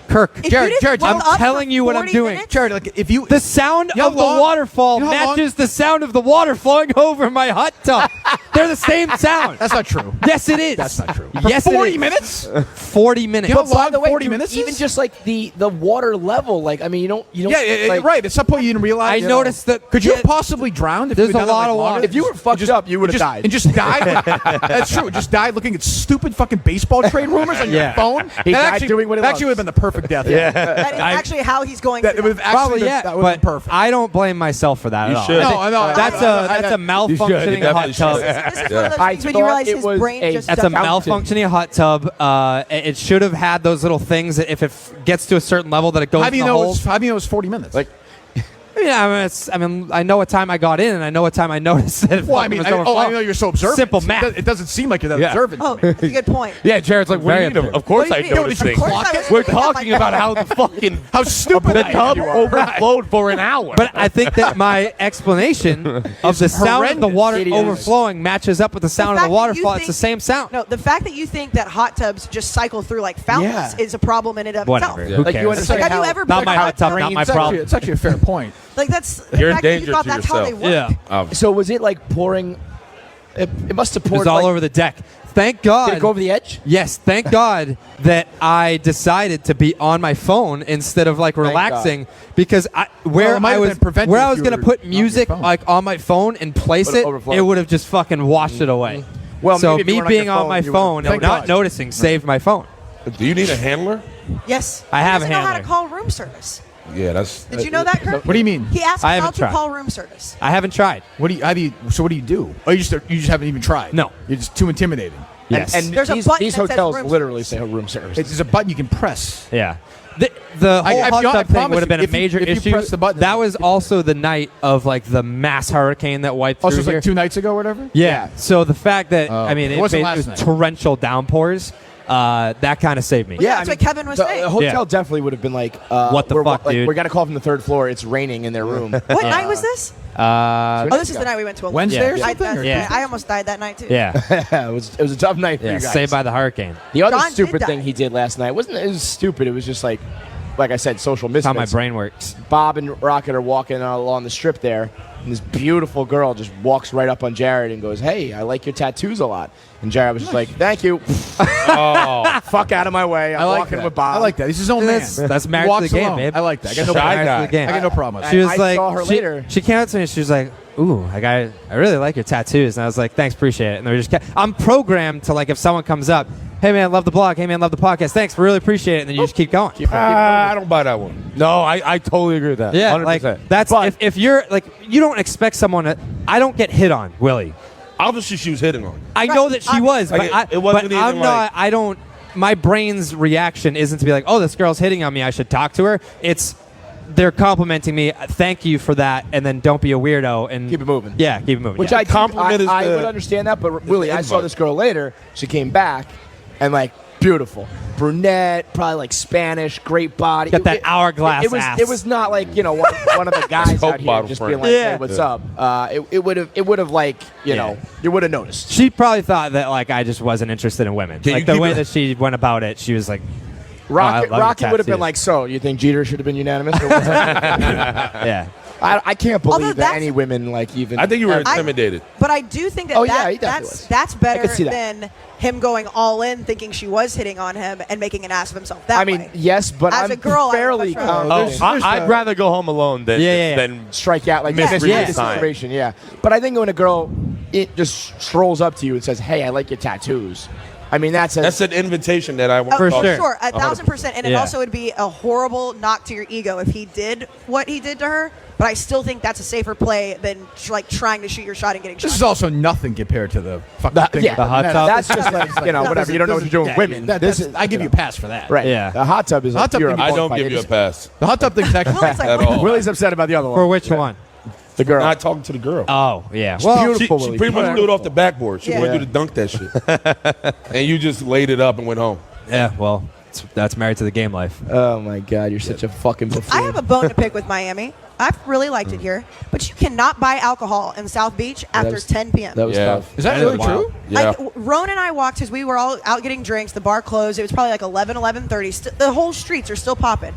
Kirk, If you Jared, didn't Jared, look I'm up telling for you what I'm 40 doing. minutes, Jared, like if you the sound You know of the how long- waterfall you know how long- matches the sound of the water flowing over my hot tub. They're the same sound. that's not true. Yes, it is. That's not true. Yes, For it 40 is. minutes? 40 minutes. You know But by long the way, 40 dude, minutes even is? just like the water level, like I mean, you don't. Yeah, like, right. At some point, you didn't realize. I you know. noticed that- Could you have yeah, possibly drowned? If there's you had a done it, lot like, of longer? water. If you were fucked up, you would have died. And just died. That's true. Just died looking at stupid fucking baseball trade rumors on your Yeah. phone. He That died actually, doing what he that actually would loves. have been the perfect death. Yeah. that is actually how he's going. That through it would have actually Probably been, yeah, that would have but been perfect. I don't blame myself for that You at all. should. I No, think no, that's I- a malfunctioning You hot tub. This is one of those I things when you thought realize it his was brain a- just That's a doesn't- malfunctioning hot tub. It should have had those little things that if it gets to a certain level that it goes How do you in the know? hole. How do you know it was 40 minutes? Like, I mean, I know what time I got in, and I know what time I noticed that. well, I mean, I know you're so observant. Simple math. It doesn't seem like you're that Yeah. observant. Oh, to me. that's a good point. Yeah, Jared's like, what do Very you mean? observant. Of course What I do you mean? noticed Of things. course I was We're looking at my talking about how the fucking How stupid the I am, tub you are. overflowed for an hour. But I think that my explanation of the sound of the horrendous. water Idiotic. overflowing matches up with the sound of fact the that you waterfall. It's think- the same sound. No, the fact that you think that hot tubs just cycle through like fountains Yeah. is a problem in and of Whatever. itself. Who like you cares? understand Like, have you how ever Not been my in a hot tub, not my It's problem. actually a fair point. Like that's the You're in fact that danger you thought to that's how they yourself. work. Yeah. Obviously. so was it like pouring? It must have It poured was all over the deck. Thank God. Did it go over the edge? Yes, thank God that I decided to be on my phone instead of like relaxing because it might have been prevented where I if was you going to were put on your music phone. like on my phone and place Would've it, overflowed. it would have just fucking washed it away. Well, so maybe if you me weren't on being your on phone, my you phone would've- and Thank not God. noticing saved my phone. Do you need a handler? Yes. I have he a doesn't know how to handler. call room service. Yeah, that's. Did you know that, Kirk? What do you mean? He asked I how haven't to tried. call room service. I haven't tried. What do you? So what do you do? Oh, you just haven't even tried. No. You're just too intimidating. Yes. And There's a these, button these that says hotels room literally service. say room service. It's just a button you can press. Yeah. The whole I hot tub thing promise would have been you, a major if you issue. press the button- that was also the night of like the mass hurricane that wiped Also, through it's here. like 2 nights ago or whatever. Yeah. So the fact that Oh. I mean It it, wasn't it last was night. torrential downpours, that kind of saved me. Yeah, that's what Kevin was saying. The hotel Yeah. definitely would have been like, What the we're, fuck, like, dude? We got a call from the third floor. It's raining in their room. What night was this? Uh, Oh, this is the night we went to a Wednesday Yeah. or something. Yeah. I almost died that night too. yeah. it was a tough night for Yeah. you guys. Saved by the hurricane. The other John stupid did thing die. he did last night wasn't. It was stupid. It was just like I said, social That's how misfits. my brain works. Bob and Rocket are walking along the strip there, and this beautiful girl just walks right up on Jared and goes, "Hey, I like your tattoos a lot." And Jared was just like, "Thank you." Oh, fuck out of my way! I'm I like walking that. with Bob. I like that. He's his own man. That's married to Walks the game, alone. babe. I like that. I got no Shy problem. guy. The game. I got no problem with She that. was I like, saw her later. She came up to me and she was like, "Ooh, I really like your tattoos." And I was like, "Thanks, appreciate it." And they're just, I'm programmed to like, if someone comes up, "Hey man, love the blog. Hey man, love the podcast. Thanks, really appreciate it." And then you just keep going. I don't buy that one. No, I totally agree with that. Yeah, 100%. like that's But- if you're like, you don't expect someone to. I don't get hit on, Willie. Obviously, she was hitting on. I know that she was, Like, but, it wasn't but even I'm not. I don't. My brain's reaction isn't to be like, "Oh, this girl's hitting on me. I should talk to her." It's they're complimenting me. Thank you for that, and then don't be a weirdo and Keep it moving. Yeah, keep it moving. Which yeah. I Compliment is I the- would understand that, but Willie, I saw invite. this girl later. She came back, and like beautiful brunette, probably like Spanish, great body. Got that hourglass It was. ass. It was not like one of the guys Coke out here bottle just friend. being like, Yeah. "Hey, what's up?" It would have like you Yeah. know you would have noticed. She probably thought that like I just wasn't interested in women. Can Like you the keep way it- that she went about it, she was like, Rocket, I love Rocket your would have been tattoos. like, "So you think Jeter should have been unanimous?" Or what's up?" "Yeah." I can't Although believe that that's- any women like even. I think you were I- intimidated. But I do think that, Oh, yeah, he definitely that's was. that's I better could see that. than him going all in, thinking she was hitting on him and making an ass of himself. That I mean, way. yes, but As I'm a girl, I would fairly much rather- confident. I'd rather go home alone than Yeah. than Strike out like Yeah. this Yeah. the situation. Yeah, but I think when a girl it just strolls up to you and says, "Hey, I like your tattoos," I mean that's That's an invitation that I want. Oh, For to talk sure. Sure, 1,000%. And it Yeah. also would be a horrible knock to your ego if he did what he did to her. But I still think that's a safer play than like trying to shoot your shot and getting This shot. is also nothing compared to the fucking thing. yeah, The hot no, tub? That's just like whatever. You don't know what you're doing with women. This is, I give you a pass for that. right. Yeah. The hot tub is Hot like tub pure thing- I bona don't fide give you a innocence. pass The hot tub thing's actually. Willie's like, at what? all. Willie's upset about the other one. For which one? The girl. Not talking to the girl. Oh yeah. She, Well, beautiful. she Willie. pretty much threw it off the backboard. She Yeah. wanted you to dunk that shit, and you just laid it up and went home. yeah. Well, that's married to the game life. Oh my God, you're such a fucking buffoon. I have a bone to pick with Miami. I've really liked it here, but you cannot buy alcohol in South Beach after was- 10 p.m. That was Yeah. tough. Is that That is really wild. true? Yeah. Like Ron and I walked because we were all out getting drinks. The bar closed. It was probably like 11:30. The whole streets are still popping.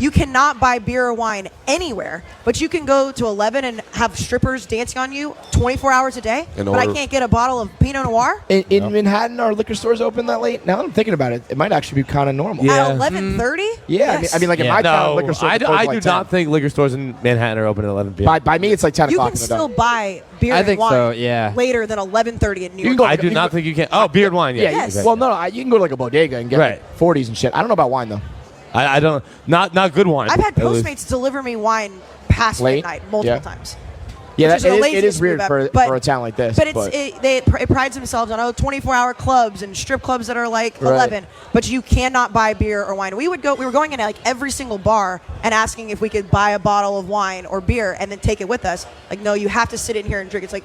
You cannot buy beer or wine anywhere, but you can go to 11 and have strippers dancing on you 24 hours a day. In But I order- can't get a bottle of Pinot Noir In Manhattan, are liquor stores open that late? Now that I'm thinking about it, it might actually be kind of normal. Yeah. at 11:30. Yeah, I mean, like in Yeah. my town, no. liquor stores. I are closed do like 10. not think liquor stores in Manhattan are open at 11 p.m. By me, it's like 10 You o'clock can in the still day. buy beer I and think wine so, yeah. later than 11:30 in New You York. can go- I do not think you can. Oh, beer and wine. Yeah. Yeah, Yes. well, no, you can go to like a bodega and get Right. like 40s and shit. I don't know about wine though. I don't. Not good wine. I've had At least. Postmates deliver me wine past Late? midnight multiple Yeah. times. Yeah, Which that, the it laziest is weird move for, ever. But- for a town like this. But it prides themselves on 24-hour clubs and strip clubs that are like Right. 11. But you cannot buy beer or wine. We were going in at like every single bar and asking if we could buy a bottle of wine or beer and then take it with us. Like, no, you have to sit in here and drink. It's like,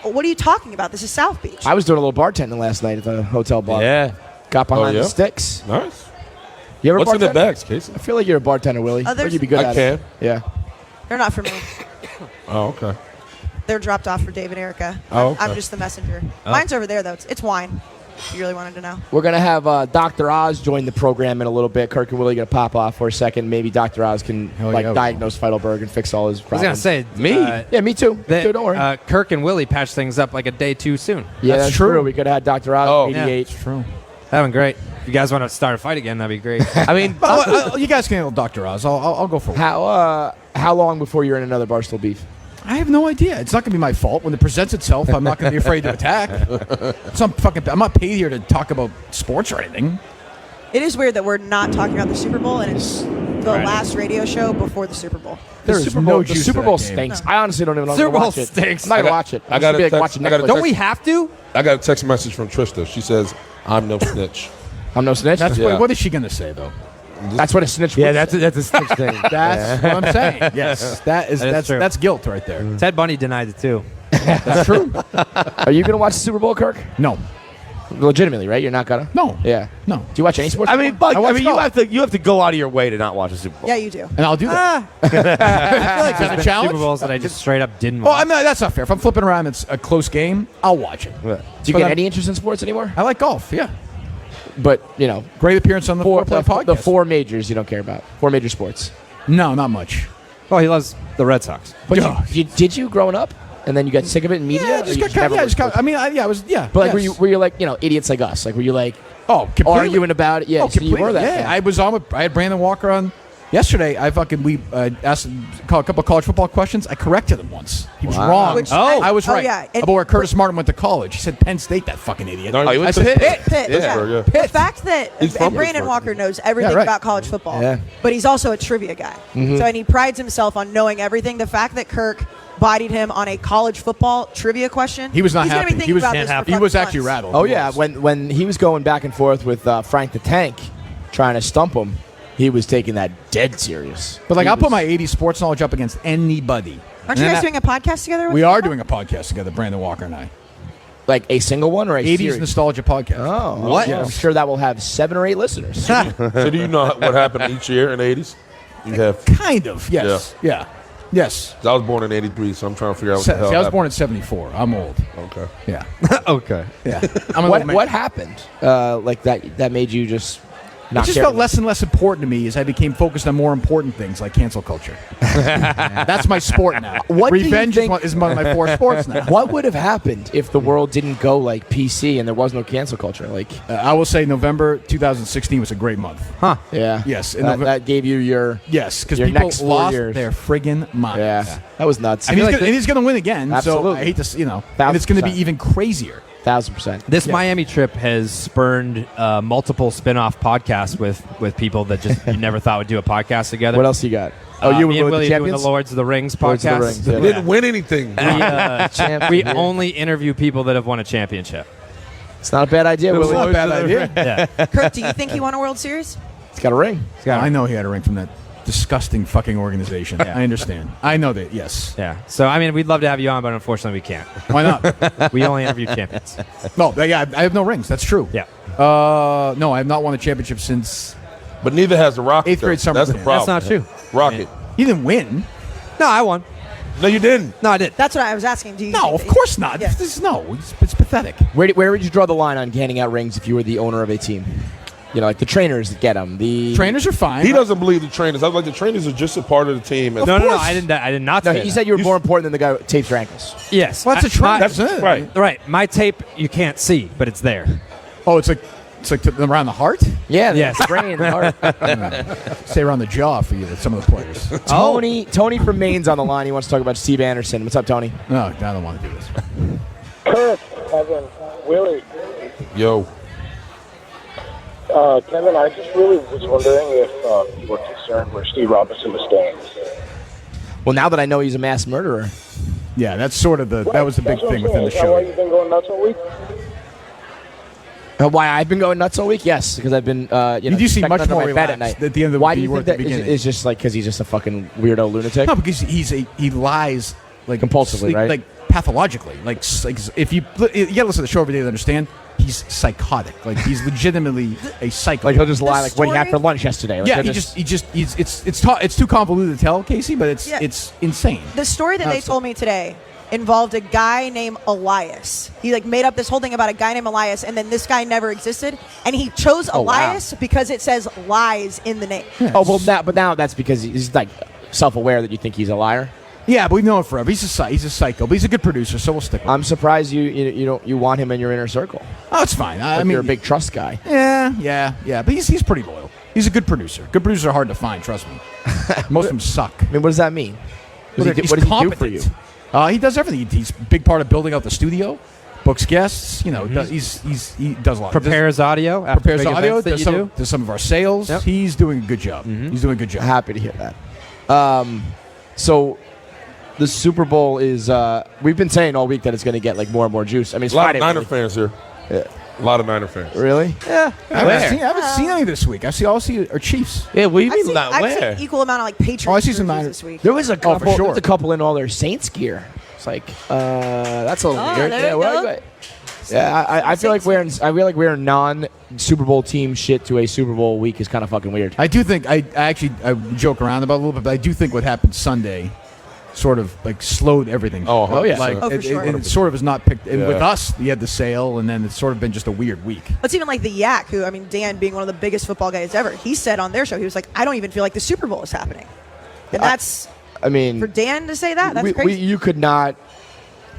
what are you talking about? This is South Beach. I was doing a little bartending last night at the hotel bar. Yeah. Got behind yeah? the sticks. Nice. You ever What's in the bartend? bags, Kayce? I feel like you're a bartender, Willie. Others- Or you'd be good I at can. it. Yeah. They're not for me. Oh, okay. They're dropped off for Dave and Erica. Oh, okay. I'm just the messenger. Mine's over there though. It's wine. You really wanted to know. We're going to have Dr. Oz join the program in a little bit. Kirk and Willie going to pop off for a second. Maybe Dr. Oz can diagnose Feitelberg and fix all his I was problems. gonna say Me? Yeah, me too. Don't worry. Kirk and Willie patched things up like a day too soon. Yeah, that's true. We could have had Dr. Oz Oh. 88. Yeah. True. That'd been great. If you guys want to start a fight again, that'd be great. I mean, You guys can handle Dr. Oz. I'll go for it. How long before you're in another Barstool beef? I have no idea. It's not going to be my fault. When it presents itself, I'm not going to be afraid to attack. I'm not paid here to talk about sports or anything. It is weird that we're not talking about the Super Bowl, and it's the last radio show before the Super Bowl. There The is Super no Bowl, the juice Super to Bowl that game. stinks. I honestly don't even know. Super Bowl watch it. stinks. I'm not gonna watch it. I got be a like text- watching I got a Netflix. Don't we have to? I got a text message from Trista. She says, "I'm no snitch." I'm no snitch. That's Yeah. what is she going to say though? That's what a snitch. yeah, would that's say. a snitch thing. That's what I'm saying. Yes, that's true. that's guilt right there. Ted Bundy denied it too. That's true. Are you gonna watch the Super Bowl, Kirk? No, Legitimately, right? You're not gonna. no, Yeah. no. Do you watch any sports? I mean, but I watch you golf. have to go out of your way to not watch a Super Bowl. Yeah, you do. And I'll do that. I feel like Is that a challenge? Super Bowls that I just straight up didn't Well, watch. I mean that's not fair. If I'm flipping around, it's a close game. I'll watch it. do you but get I'm- any interest in sports anymore? I like golf. Yeah, But great appearance on the four, Four Play podcast. the four majors you don't care about. Four major sports. No, not much. Well, he loves the Red Sox. But Yeah. did you growing up, and then you got sick of it in media? Yeah, or just you got kind never of, were sports? I mean, I was, yeah. But like, yes. were you like idiots like us? Like, were you like completely. arguing about it? Yeah, Oh, so you completely. were that. Yeah, guy. I was on with. I had Brandon Walker on yesterday. We asked him a couple of college football questions. I corrected him once. He was Wow. wrong. Which I was right yeah. And about where Curtis Martin went to college. He said Penn State. That fucking idiot. No, he I went said to Pitt. Pitt, Pittsburgh, yeah. The fact that He's from Brandon Pittsburgh. Walker knows everything Yeah, right. about college football, Yeah. but he's also a trivia guy. So, and he prides himself on knowing everything. The fact that Kirk bodied him on a college football trivia question, He was not he's gonna happy. be thinking He was about this for He was fucking actually months. rattled. Oh He yeah, was. when he was going back and forth with Frank the Tank, trying to stump him, he was taking that dead serious. But like, He I'll put was- my 80s sports knowledge up against anybody. Aren't you And guys then doing a podcast together? We are doing a podcast together, Brandon Walker and I. like a single one or a 80s series? nostalgia podcast. Oh, What? Yeah, I'm sure that will have 7 or 8 listeners. So do you know what happened each year in the 80s? You have. Kind of. Yes. Yeah. Yes. 'Cause I was born in '83, so I'm trying to figure out what See, the hell I was happened. born in '74. I'm old. Okay. Yeah. Okay. Yeah. I'm an what old man. what happened? Like that made you just It not just care felt about- less and less important to me as I became focused on more important things like cancel culture. That's my sport now. What do you Revenge think- is one of my 4 sports now. What would have happened if the world didn't go like PC and there was no cancel culture? Like, I will say November 2016 was a great month. Huh. yeah, Yes, in that, Nove- that gave you your Yes, because Your people next 4 lost years. their friggin' minds. yeah. That was nuts. And, feel like he's going to win again. So Absolutely. I hate to, and it's going to be 1000%. even crazier. 1000%. This Yeah. Miami trip has spurned multiple spin-off podcasts with people that just you never thought would do a podcast together. What else you got? Oh, Me you and were with Willie the doing the champions. Lords of the Rings Lords of podcast. the Rings, They yeah. didn't win anything. We only interview people that have won a championship. It's not a bad idea. It's Willie. not a bad idea. Yeah. Kirk, do you think he won a World Series? It's got a ring. I know he had a ring from that disgusting fucking organization. Yeah. I understand. I know that, yes. Yeah. So I mean, we'd love to have you on, but unfortunately, we can't. Why not? We only interview champions. No, yeah, I have no rings. That's true. Yeah. No, I have not won a championship since But neither has the Rocket. 8th grade though. summer That's the camp. problem. That's not true. Rocket. he didn't win. No, I won. No, you didn't. No, I did. That's what I was asking. Do you? No, think of that- course not. Yeah. It's pathetic. Where would you draw the line on handing out rings if you were the owner of a team? You know, like the trainers that get them. The Trainers are fine. He doesn't believe the trainers. I was like, the trainers are just a part of the team. And No, course. I didn't. I did not No, say he that. said you were You more important than the guy who tapes your ankles. Yes. Well, that's a trainer. That's isn't it? right. Right. My tape you can't see, but it's there. Oh, it's like around the heart? Yeah, Yes. the brain, the heart. Say around the jaw for you, some of the players. Tony from Maine's on the line. He wants to talk about Steve Anderson. What's up, Tony? No, I don't want to do this. Kirk, Kevin, Willie. Yo, Kevin, I just really was wondering if you were concerned where Steve Robinson was staying. Well, now that I know he's a mass murderer, Yeah, that's sort of that was the big That's what I'm thing within the saying. Is that why show. you've been going nuts all week? why I've been going nuts all week? Yes, because I've been. You do seem checking much under more my bed at relaxed night. at the end of Why the do you work think at the that beginning. is just like because he's just a fucking weirdo lunatic? No, because he lies like Compulsively, right? Like pathologically. Like if you gotta listen to the show every day to understand, he's psychotic. Like he's legitimately a psycho. Like he'll just lie, like what you had story- for lunch yesterday. Like, yeah, he'll it's too convoluted to tell, Kayce, but it's Yeah. it's insane. The story that they Absolutely. told me today involved a guy named Elias. He like made up this whole thing about a guy named Elias, and then this guy never existed, and he chose Elias because it says lies in the name. Oh well, but now that's because he's like self-aware that you think he's a liar. Yeah, but we've known him forever. He's a psycho, but he's a good producer, so we'll stick with him. I'm surprised you want him in your inner circle. Oh, it's fine. I Like mean, you're a big trust guy. Yeah, but he's pretty loyal. He's a good producer. Good producers are hard to find, trust me. Most of them suck. I mean, what does that mean? Well, What he's does he do competent. for you? He does everything. He's a big part of building out the studio, books guests. You know, he does a lot. Prepares audio. After Prepares big audio. events that you do. Does some of our sales. Yep. He's doing a good job. He's doing a good job. Happy to hear that. So the Super Bowl is. We've been saying all week that it's going to get like more and more juice. I mean, it's A lot Friday. of Niner really. fans here. Yeah. A lot of Niner fans. Really? I Where? haven't seen any this week. All I see are Chiefs. Yeah, what do you I've mean seen, not I've where? seen equal amount of like Patriots Oh, I see some jerseys Niners. this week. There was a couple. for sure. There was a couple in all their Saints gear. It's like that's a little Oh, weird. there Yeah, you well, go. I feel like wearing non Super Bowl team shit to a Super Bowl week is kind of fucking weird. I do think I joke around about it a little bit, but I do think what happened Sunday sort of like slowed everything. Oh, yeah. Like Oh, for sure. it sort of is not picked. And Yeah. with us, you had the sale, and then it's sort of been just a weird week. It's even like the Yak, who, I mean, Dan being one of the biggest football guys ever, he said on their show, he was like, I don't even feel like the Super Bowl is happening. And that's, I mean, for Dan to say that, that's crazy. you could not.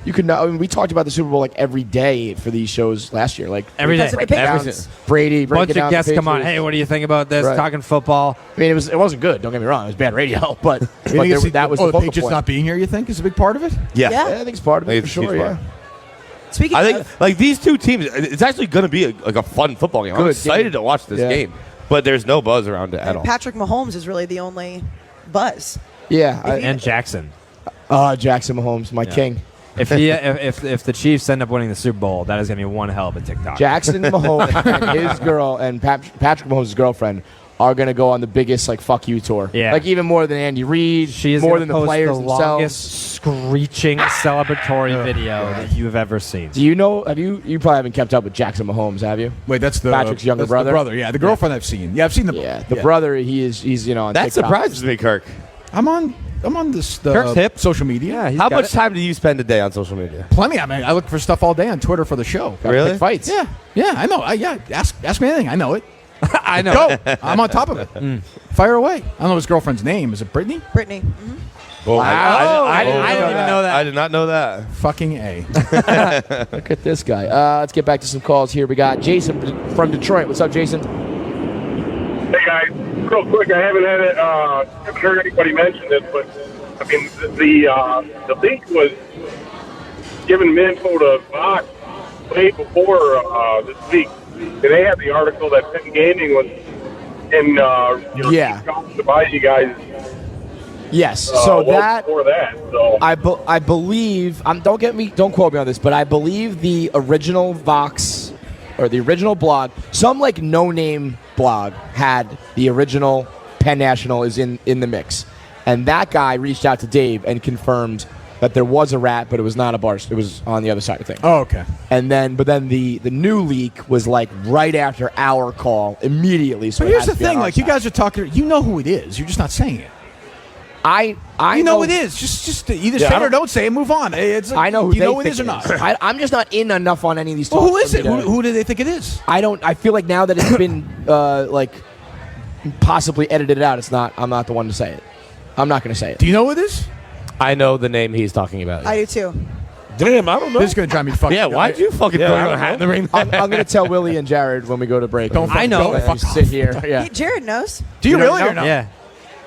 I mean, we talked about the Super Bowl like every day for these shows last year. Like Every day. Because of the breaking down Patriots. Brady, breaking Bunch of down guests the come on. Patriots. Hey, what do you think about this? Right. Talking football. I mean, it wasn't good. Don't get me wrong. It was bad radio, but, You think it's that was the the focal Patriots point. not being here. You think is a big part of it? Yeah. Yeah. Yeah, I think it's part of I it think for it's a sure. huge Yeah. part. Speaking I think of, like these two teams, it's actually going to be like a fun football game. I'm Good excited game. to watch this Yeah. game, but there's no buzz around it at all. Patrick Mahomes is really the only buzz. Yeah. And Jackson. Jackson Mahomes, my king. If the Chiefs end up winning the Super Bowl, that is going to be one hell of a TikTok. Jackson Mahomes and his girl and Patrick Mahomes' girlfriend are going to go on the biggest like fuck you tour. Yeah. Like even more than Andy Reid, She is more gonna than the post players the themselves. longest screeching celebratory video that you have ever seen. Do you know? You probably haven't kept up with Jackson Mahomes, have you? Wait, that's the Patrick's younger that's brother? The brother, yeah. The girlfriend I've seen. Yeah, I've seen the The brother. He's on. That TikTok. surprises me, Kirk. I'm on the Kirk's hip. social media. Yeah, he's How got much it. time do you spend a day on social media? Plenty. I mean, I look for stuff all day on Twitter for the show. Gotta Really? pick fights. Yeah, I know. Ask me anything. I know it. I know. Go. I'm on top of it. Fire away. I don't know his girlfriend's name. Is it Brittany? Brittany. Oh, I didn't know that. I did not know that. Fucking A. Look at this guy. Let's get back to some calls here. We got Jason from Detroit. What's up, Jason? Hey guys, real quick, I haven't heard anybody mention this, but I mean the league was giving Minnesota Fox way before this week. And they had the article that Penn Gaming was in Yeah. to buy you guys. Yes. So well that before that, so I believe. Don't quote me on this, but I believe the original Vox or the original blog, some like no-name blog had the original Penn National is in the mix, and that guy reached out to Dave and confirmed that there was a rat, but it was not a bar. It was on the other side of things. Oh, okay. And then, but then the new leak was like right after our call immediately. So But it here's has the to be on thing: our like you side. guys are talking, you know who it is. You're just not saying it. I You know it is. Just either say it or don't say it. Move on. It's like, I know who do you they know who it think is or not. I'm just not in enough on any of these. Well, talks who is for it? me to- Who do they think it is? I feel like now that it's been like possibly edited out, it's not. I'm not the one to say it. I'm not going to say it. Do you know who it is? I know the name he's talking about. I do too. damn, I don't know. This is gonna drive me fucking. Yeah, why'd you fucking Yeah, throw I your don't hat in the ring? I'm going to tell Willie and Jared when we go to break. Don't I know. Let you sit here. Yeah. Jared knows. Do you You don't really know? or no? Yeah.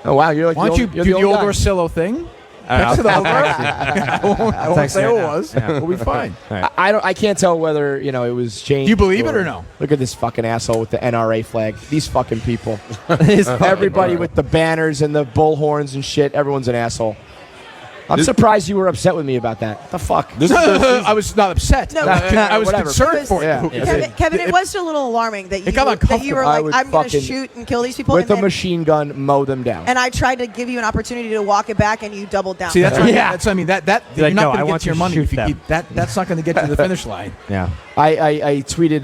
Oh wow, you're like. Why don't you you're do the old guy. Orsillo thing? I'll Text it over. text I won't say you who right it now. was. Yeah. We'll be fine. I don't. I can't tell whether it was changed. Do you believe it or no? Look at this fucking asshole with the NRA flag. These fucking people. He's Everybody with the banners and the bullhorns and shit. Everyone's an asshole. I'm surprised you were upset with me about that. The fuck? This is their I was not upset. No, I was whatever. concerned for Yeah. you. Yeah. Kevin, it was still a little alarming that you, got that you were uncomfortable. I like, would I'm going to fucking- shoot and kill these people. With and a then- machine gun, mow them down. And I tried to give you an opportunity to walk it back, and you doubled down. See, that's what I mean. Yeah. That's what I mean. That You're like, you're not no, I going to get want to your to money shoot if you them. keep that. That's not going to get you to the finish line. Yeah. I tweeted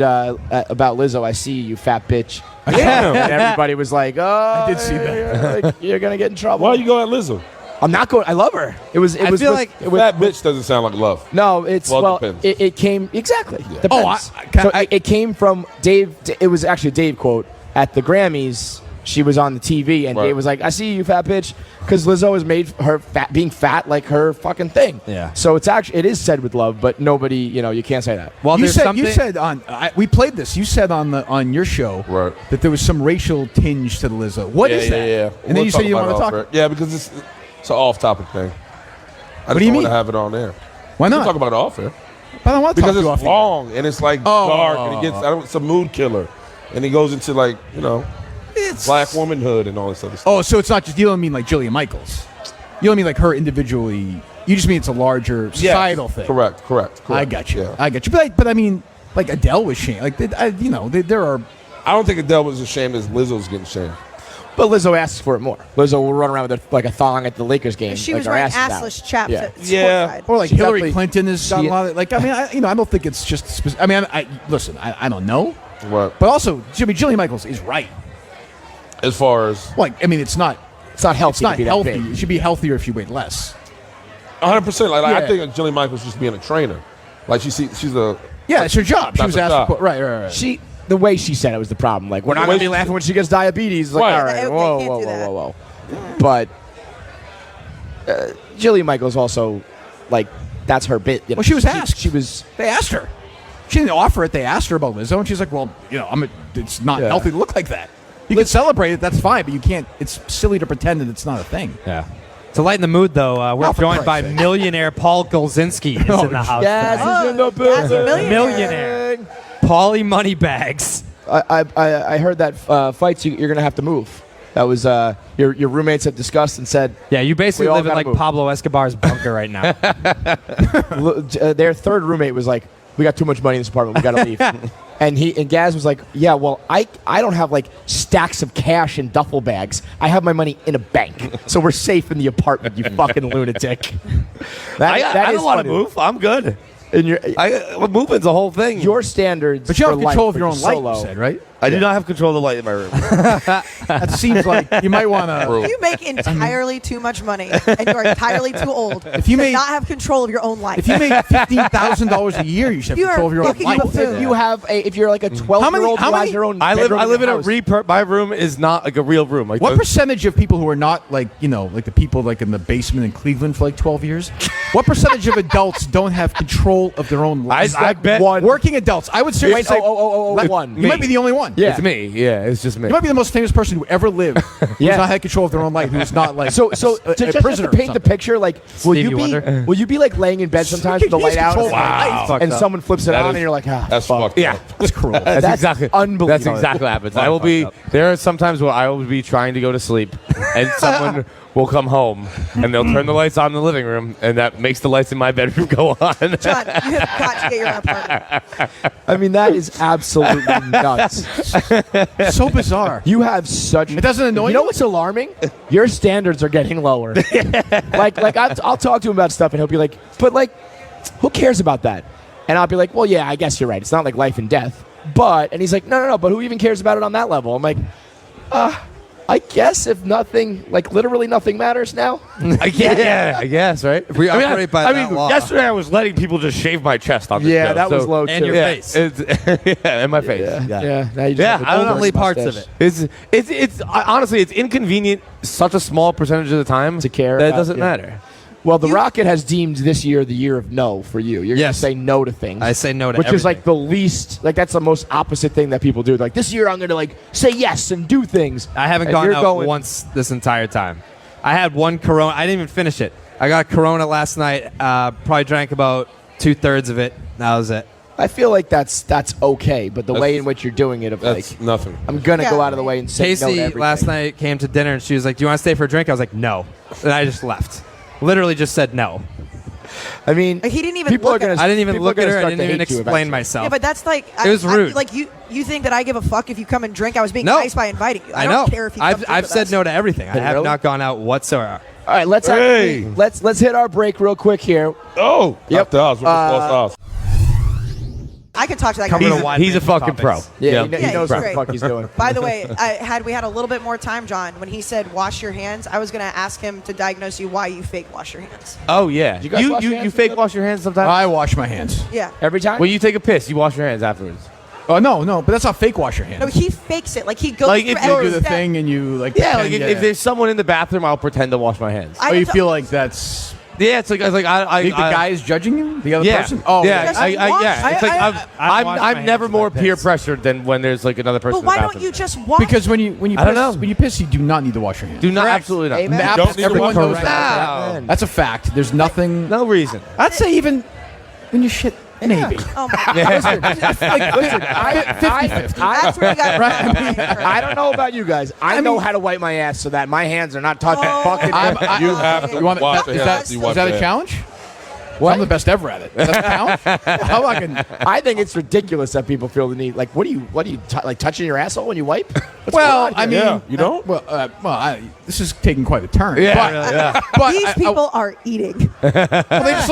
about Lizzo. I see you, fat bitch. Damn. And everybody was like, "Oh, I did see that. You're gonna get in trouble." Why you go at Lizzo? I'm not going. I love her. It was. I feel like That bitch doesn't sound like love. No, it's Well, well. it depends. It came exactly. Yeah. Depends. It came from Dave. It was actually a Dave quote at the Grammys. She was on the TV, and Right. Dave was like, "I see you, fat bitch," because Lizzo has made her being fat like her fucking thing. Yeah. So it is said with love, but nobody, you can't say that. Well, You there's said something. you said on we played this. You said on your show Right. that there was some racial tinge to the Lizzo. What is that? Yeah. And then We'll you said you about want to it off talk. air. Yeah, because it's an off-topic thing. I just do you don't mean? want to have it on there. Why We'll not? talk about it off air. I don't want to Because talk to you it's off. long and it's like Oh. dark and it's a mood killer, and he goes into like black womanhood and all this other stuff. Oh, so it's not just you don't mean like Jillian Michaels. You don't mean like her individually. You just mean it's a larger societal thing. Correct. I got you. Yeah. I got you. But I mean, like Adele was shamed. Like there are. I don't think Adele was as shamed as Lizzo's getting shamed. But Lizzo asks for it more. Lizzo will run around with a thong at the Lakers game. She like was her wearing ass is out. assless chaps Yeah. at Yeah. Sportside. Or like She Hillary definitely- Clinton has done she- a lot of like. I mean, I don't think it's just. I mean, listen. I don't know. Right. But also, Jillian Michaels is right. As far as Like, I mean, it's not healthy. It's not to be healthy. That big. It should be healthier if you weigh less. 100%, like I Yeah. think Jillian Michaels just being a trainer. Like she's a Yeah, it's her job. She That's was her asked. job. Right. The way she said it was the problem. Like, we're not The going way to be she- laughing when she gets diabetes. Like, Right. all right, Okay, whoa, can't whoa, do whoa, that. whoa, whoa. But Jillian Michaels also, like, that's her bit. Well, she was asked. She was. They asked her. She didn't offer it. They asked her about Lizzo, and she's like, "Well, it's not Yeah. healthy to look like that. You can celebrate it. That's fine, but you can't. It's silly to pretend that it's not a thing." Yeah. To lighten the mood, though, we're Oh, for joined by Christ's sake. millionaire Paul Golzinski is in the house. Yes, tonight. he's in the That's a building. Millionaire. Paulie Moneybags. I heard that fights you're going to have to move. That was your roommates have discussed and said Yeah, you basically We all live in gotta like move. Pablo Escobar's bunker right now. their third roommate was like, "We got too much money in this apartment. We got to leave." And Gaz was like, "Yeah, well, I don't have like stacks of cash in duffel bags. I have my money in a bank, so we're safe in the apartment. You fucking lunatic." I is don't want to funny. move. I'm good. And Moving's a whole thing. your standards, But you for have control of life your are own so life. low. You said, right? I do not have control of the light in my room. That seems like you might want to. You make entirely too much money, and you are entirely too old If you to made- not have control of your own life. If you make $15,000 a year, you should have You are control of your own fucking life. buffoon. You have if you're like a 12-year-old How who many- has your own. I live bedroom in a house. my room is not like a real room. Like What the- percentage of people who are not like like the people like in the basement in Cleveland for like 12 years? What percentage of adults don't have control of their own lives? I bet Working adults, I would seriously Wait, say one. you might be the only one. Yeah. it's me. Yeah, it's just me. You might be the most famous person who ever lived who's Yeah. not had control of their own life, who's not like So a just prisoner to or paint the something. picture, like, will Stevie you Wonder. will you be like laying in bed sometimes with the He has light out, control of your Wow. life. and someone flips it That on, is- and you're like, ah, That's fuck. fucked Yeah. up. That's cruel. That's exactly unbelievable. That's exactly what happens. I will be. There are sometimes where I will be trying to go to sleep, and someone will come home, and they'll turn the lights on in the living room, and that makes the lights in my bedroom go on. John, you have got to get your own apartment. I mean, that is absolutely nuts. So bizarre. You have such. It doesn't annoy You know you? what's alarming? Your standards are getting lower. like I'll talk to him about stuff, and he'll be like, "But like, who cares about that?" And I'll be like, "Well, yeah, I guess you're right. It's not like life and death." But and he's like, "No. But who even cares about it on that level?" I'm like, I guess if nothing, like literally nothing matters now. I guess, right? If we operate by that law. yesterday I was letting people just shave my chest on this Yeah, show, that was so- low And too. your face. Yeah, and my face. Yeah. Now you just Yeah, have a I don't know. overly Only parts of mustache. it. It's honestly it's inconvenient such a small percentage of the time To care that it about, doesn't yeah. matter. Well, the Rocket has deemed this year the year of no for you. You're Yes. gonna say no to things. I say no to which is like everything. the least. Like that's the most opposite thing that people do. Like this year, I'm gonna like say yes and do things. I haven't And gone you're out going- once this entire time. I had one Corona. I didn't even finish it. I got Corona last night. Probably drank about 2/3 of it. That was it. I feel like that's okay, but the way in which you're doing it, of like, That's nothing. I'm gonna go Yeah. out of the way and say no to Casey everything. last night came to dinner and she was like, "Do you want to stay for a drink?" I was like, "No," and I just left. Literally just said no. I mean, Like, he didn't even people look are at gonna. us. I didn't even people look are at gonna her. I start didn't to even hate you explain eventually. myself. Yeah, but that's like It was rude. like you think that I give a fuck if you come and drink? I was being No. nice by inviting you. I know. don't care if you come drink I've with said us. no to everything. I have Really? not gone out whatsoever. All right, let's Hey. let's hit our break real quick here. Oh, Yep. Dr. Oz. We're the false Oz. I could talk to that guy. Coming to wide He's a range fucking pro. topics. Yeah, Yeah, he knows he's what the great. fuck he's doing. By the way, we had a little bit more time, John, when he said wash your hands, I was going to ask him to diagnose you why you fake wash your hands. Oh yeah. You guys wash your You hands fake with wash your hands sometimes. I wash my hands. Yeah. Every time? When you take a piss, you wash your hands afterwards. Oh no, but that's not fake wash your hands. No, he fakes it. Like he goes Like, through if you every do the step. thing and you like. Yeah, pretend, like if there's someone in the bathroom, I'll pretend to wash my hands. I Oh, you don't- feel like that's. Yeah, it's like I You think the guy is judging you? The other yeah. person? Oh, yeah, Just yeah. wash- It's like I've washed my I'm hands never with more my peer piss. pressured than when there's like another person. But why in the don't bathroom. you just wash? Because when you I don't know. when you piss, you do not need to wash your hands. Do not Correct. absolutely not. Amen. You don't need to Everyone wash knows your that. No. That's a fact. There's nothing. No reason. I'd say even when you shit, maybe. Oh my Listen, That's where you got I don't know about you guys. I know how to wipe my ass so that my hands are not touching Oh. fucking. You have to You want wash is your hands. that, You is wash that your a hands. challenge? I'm the best ever at it. Does that count? How I can? I think it's ridiculous that people feel the need. Like, what do you like touching your asshole when you wipe? What's Well, going on I here? mean, Yeah, you don't? This is taking quite a turn. Yeah, but These people are eating. well,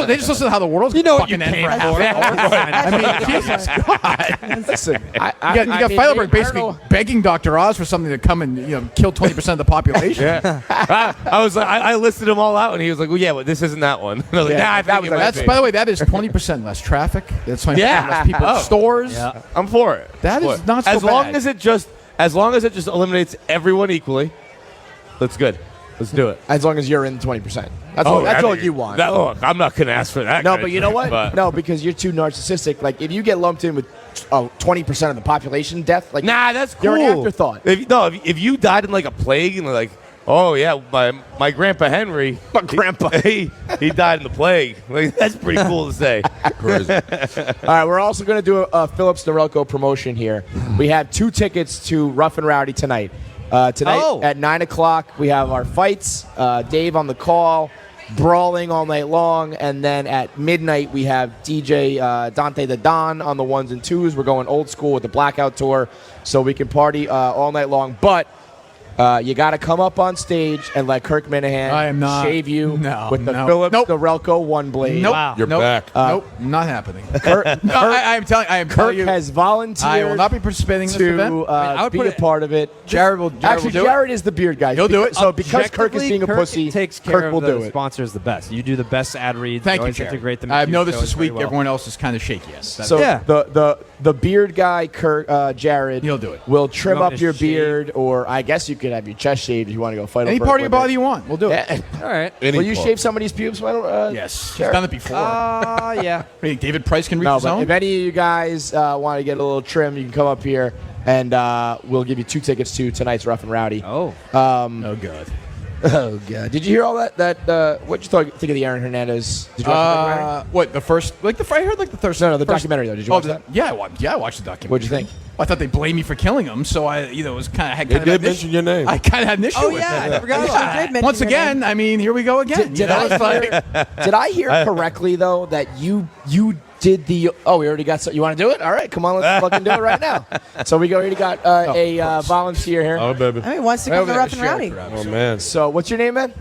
they just listen to how the world's fucking end for a half hour. I mean, Jesus God. listen, You got Feitelberg basically begging Dr. Oz for something to come and kill 20% of the population. I was like, I listed them all out, and he was like, "Well, yeah, but this isn't that one." And I was like, Yeah, "Nah, I that think was it might That's be." by the way, that is 20% less traffic. That's 20% Yeah. less people Oh. at stores. Yeah. I'm for it. That is What? not so as long bad. as it just eliminates everyone equally. That's good. Let's do it. as long as you're in 20%. That's all you want. Look, I'm not gonna ask for that. No, kind but of you know thing, what? but- No, because you're too narcissistic. Like, if you get lumped in with 20% of the population death, like, Nah, that's cool. You're an afterthought. If you died in like a plague and like, oh yeah, my grandpa Henry, My grandpa. he died in the plague. Like, that's pretty cool to say. Crazy. All right, we're also going to do a Phillips Norelco promotion here. We have 2 tickets to Rough and Rowdy tonight. Tonight at 9 o'clock, we have our fights. Dave on the call, brawling all night long. And then at midnight, we have DJ Dante the Don on the 1s and 2s. We're going old school with the Blackout Tour, so we can party all night long. But you got to come up on stage and let Kirk Minihane I am not. shave you No, with the no. Phillips Nope. Norelco 1 blade. Nope. Wow. You're nope. back. Nope. Not happening. Kirk, No, I am telling Kirk you. has volunteered I will not be participating in this event. to I would be put a it- part of it. Jared will Actually, do it. Jared is the beard guy. He'll do it. So because Kirk is Objectively, being a Kirk pussy, takes care Kirk of will the do it. sponsors the best. You do the best ad reads. Thank you, always Jared. integrate them. I've into noticed your this shows very week well. everyone else is kind of shaky. Yes. So Yeah. the beard guy, Kirk, Jared, He'll do it. will trim You want up me your to shave? beard, or I guess you could have your chest shaved if you want to go fight. Any part of your body you want, we'll do it. Yeah. All right. Any Will you part. shave somebody's pubes? Why don't, Yes. He's Jared? done it before. Yeah. I think David Price can reach No, his but own. if any of you guys want to get a little trim, you can come up here, and we'll give you 2 tickets to tonight's Rough and Rowdy. Oh. Oh, God. Oh god! Did you hear all that? What did you think of the Aaron Hernandez? Did you watch the documentary? What, the first, I heard like the first. No, the first- documentary though. Did you watch that? Yeah, I watched the documentary. What'd you think? I thought they blamed me for killing him, so I, it was kind of They did mention your name. I kind of had an issue with yeah, it. I forgot They about sure that. did mention Once your again, name. I mean, here we go again. Did I hear correctly though that you did the? Oh, we already got. You want to do it? All right, come on, let's fucking do it right now. So we already got a volunteer here. Oh, baby. I mean, wants to come to Rough and Rowdy. Oh, man. So what's your name, man?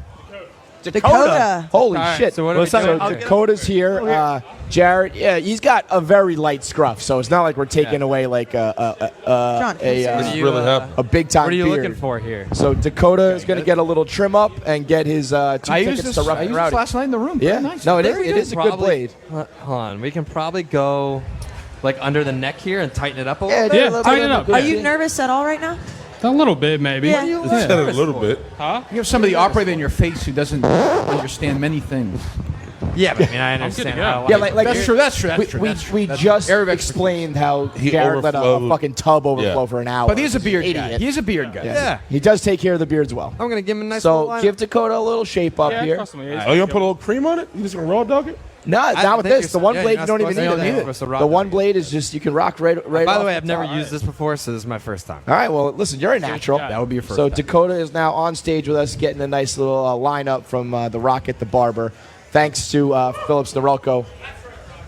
Dakota. Holy All right, shit! so what are we So doing? I'll get Dakota's here. Jared, yeah, he's got a very light scruff, so it's not like we're taking away like John, a This is really happening. a big time What are you beard. looking for here? So Dakota is going to get a little trim up and get his 2 I tickets used this. to Rough I and used Rowdy. this last night in the room. Yeah, Very nice. no, it Very is a good blade. Hold on. We can probably go like under the neck here and tighten it up a Yeah, little bit. tighten it up. Are you nervous at all right now? A little bit, maybe. Yeah. Said it a little bit. You have somebody operating in your face who doesn't understand many things. Yeah, but I mean, I good understand to how. go. Yeah, like That's true. That's true. That's true. We that's true. That's just true. explained how He Jared let a overflowed. fucking tub overflow Yeah. for an hour. But he's a beard guy. Idiot. He's a beard guy. Yeah. He does take care of the beards well. I'm gonna give him a nice little So lineup. give Dakota a little shape up Yeah, here. trust me. Oh, you going to put a little cream on it? You just going to raw dog it? No, I not with think this. you're The one yeah, blade you're you don't not even supposed need to it. do that. You're supposed to rock The one it. blade is just you can rock right By the off way, I've never top. used this before, so this is my first time. All right, well, listen, you're a natural. got? That would be your first. So time. Dakota is now on stage with us, getting a nice little lineup from the Rocket the Barber. Thanks to Phillips Norelco.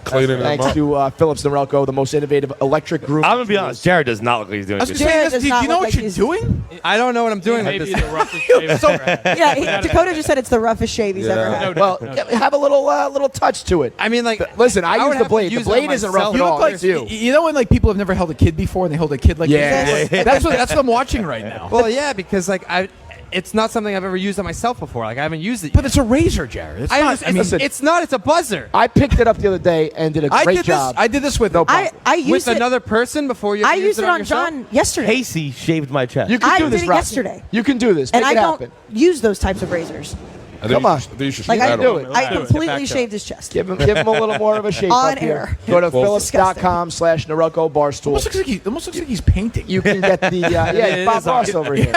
Cleaning them Thanks up. to Phillips Norelco, the most innovative electric grooming. I'm gonna be honest. Jared does not look like he's doing I was good. just saying Jared this. does Do not you know look what like you're he's- doing? I don't know what I'm doing with Maybe this. the roughest shave. Yeah, Dakota just said it's the roughest shave he's ever had. Well, have a little touch to it. I mean, like, Listen, I would use the have to blade. The use it blade on isn't rough myself. at You all. look like It's you. you know when like people have never held a kid before and they hold a kid like Yeah. this? That's what I'm watching right now. Well, yeah, because like it's not something I've ever used on myself before. Like I haven't used it. But yet. it's a razor, Jared. It's I not. understand. I mean, listen, it's not. It's a buzzer. I picked it up the other day and did a I great did job. this. I did this with No I With used it. another person before you. I used used it on yourself? John yesterday, Kayce shaved my chest. You can I do did this, it Rocky. yesterday. You can do this. and Make I it don't happen. use those types of razors. I think Come on. I think you should Like shoot I that do on. it. I Get back completely up. shaved his chest. Give him a little more of a shape On up here. air. Go to Well, phillips.com/Norelco Barstool. almost looks like he's painting. You can get the It Bob is Ross over here.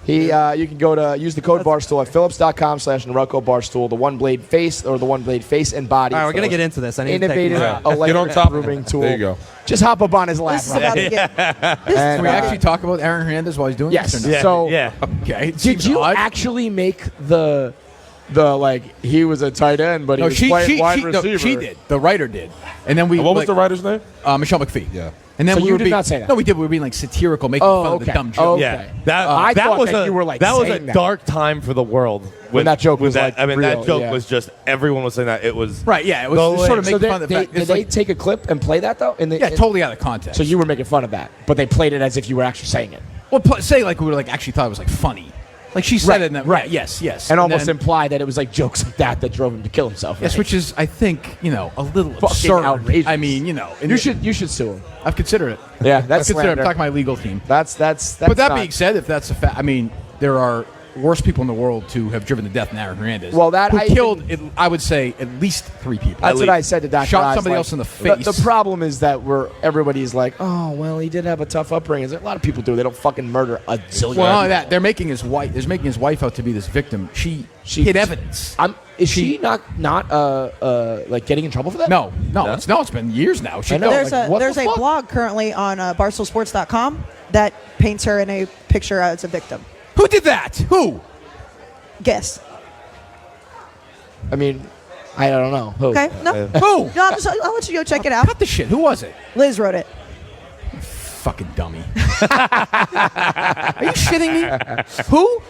You can go to use the code Barstool at phillips.com/Norelco Barstool. The one blade face or the one blade face and body. All right, we're gonna for get into this. I need to take innovative Yeah. electric Get on top of grooming it. tool. There you go. Just hop up on his lap. This is Rob. about to get. This And, Can we uh, actually talk about Aaron Hernandez while he's doing Yes. this? Or no? yeah, So- yeah. Okay. It Did seems you odd. actually make the like he was a tight end, but he No, was playing wide no, receiver? she did. The writer did. And then we. And what was like, the writer's name? Michelle McPhee. Yeah. And then So we you were did being, not say that? No, we did. We were being like satirical, making Oh, fun of the okay. dumb joke. Okay. Yeah, that I that thought was that a you were, like, that was a saying that. dark time for the world When that joke was, that. like, I mean, real, that joke yeah. was just everyone was saying that it was Right. Yeah. It was Go just sort of away. So making fun of the fact. did It's they like, take a clip and play that though? yeah, totally out of context. So you were making fun of that, but they played it as if you were actually saying it, well, say like we were like actually thought it was like funny. Like she said Right, it in that. right. Yes. Yes. and almost then- implied that it was like jokes like that drove him to kill himself. Yes, right? which is I think a little Fucking absurd. outrageous. I mean, and you should sue him. I've considered it. Yeah, I've that's considered. I'm slander. talking to my legal team. That's But that not- being said, if that's a fact, I mean, there are worse people in the world to have driven to death than Aaron Hernandez. Well, that who I killed, even- I would say, at least 3 people. That's what I said to Dr. Shot Oz, somebody like, else in the face. The problem is that everybody's like, oh well, he did have a tough upbringing. It's like, a lot of people do. They don't fucking murder a zillion. Well, not only people. that, they're making his wife out to be this victim. She hid evidence. Is she not like getting in trouble for that? No, it's been years now. She I know. There's like, what there's the a fuck? blog currently on barstoolsports.com that paints her in a picture as a victim. Who did that? Who? Guess. I mean, I don't know. Who? Okay. No. Who? No, I'll let you go check it out. Cut the shit. Who was it? Liz wrote it. Fucking dummy. Are you shitting me? Who?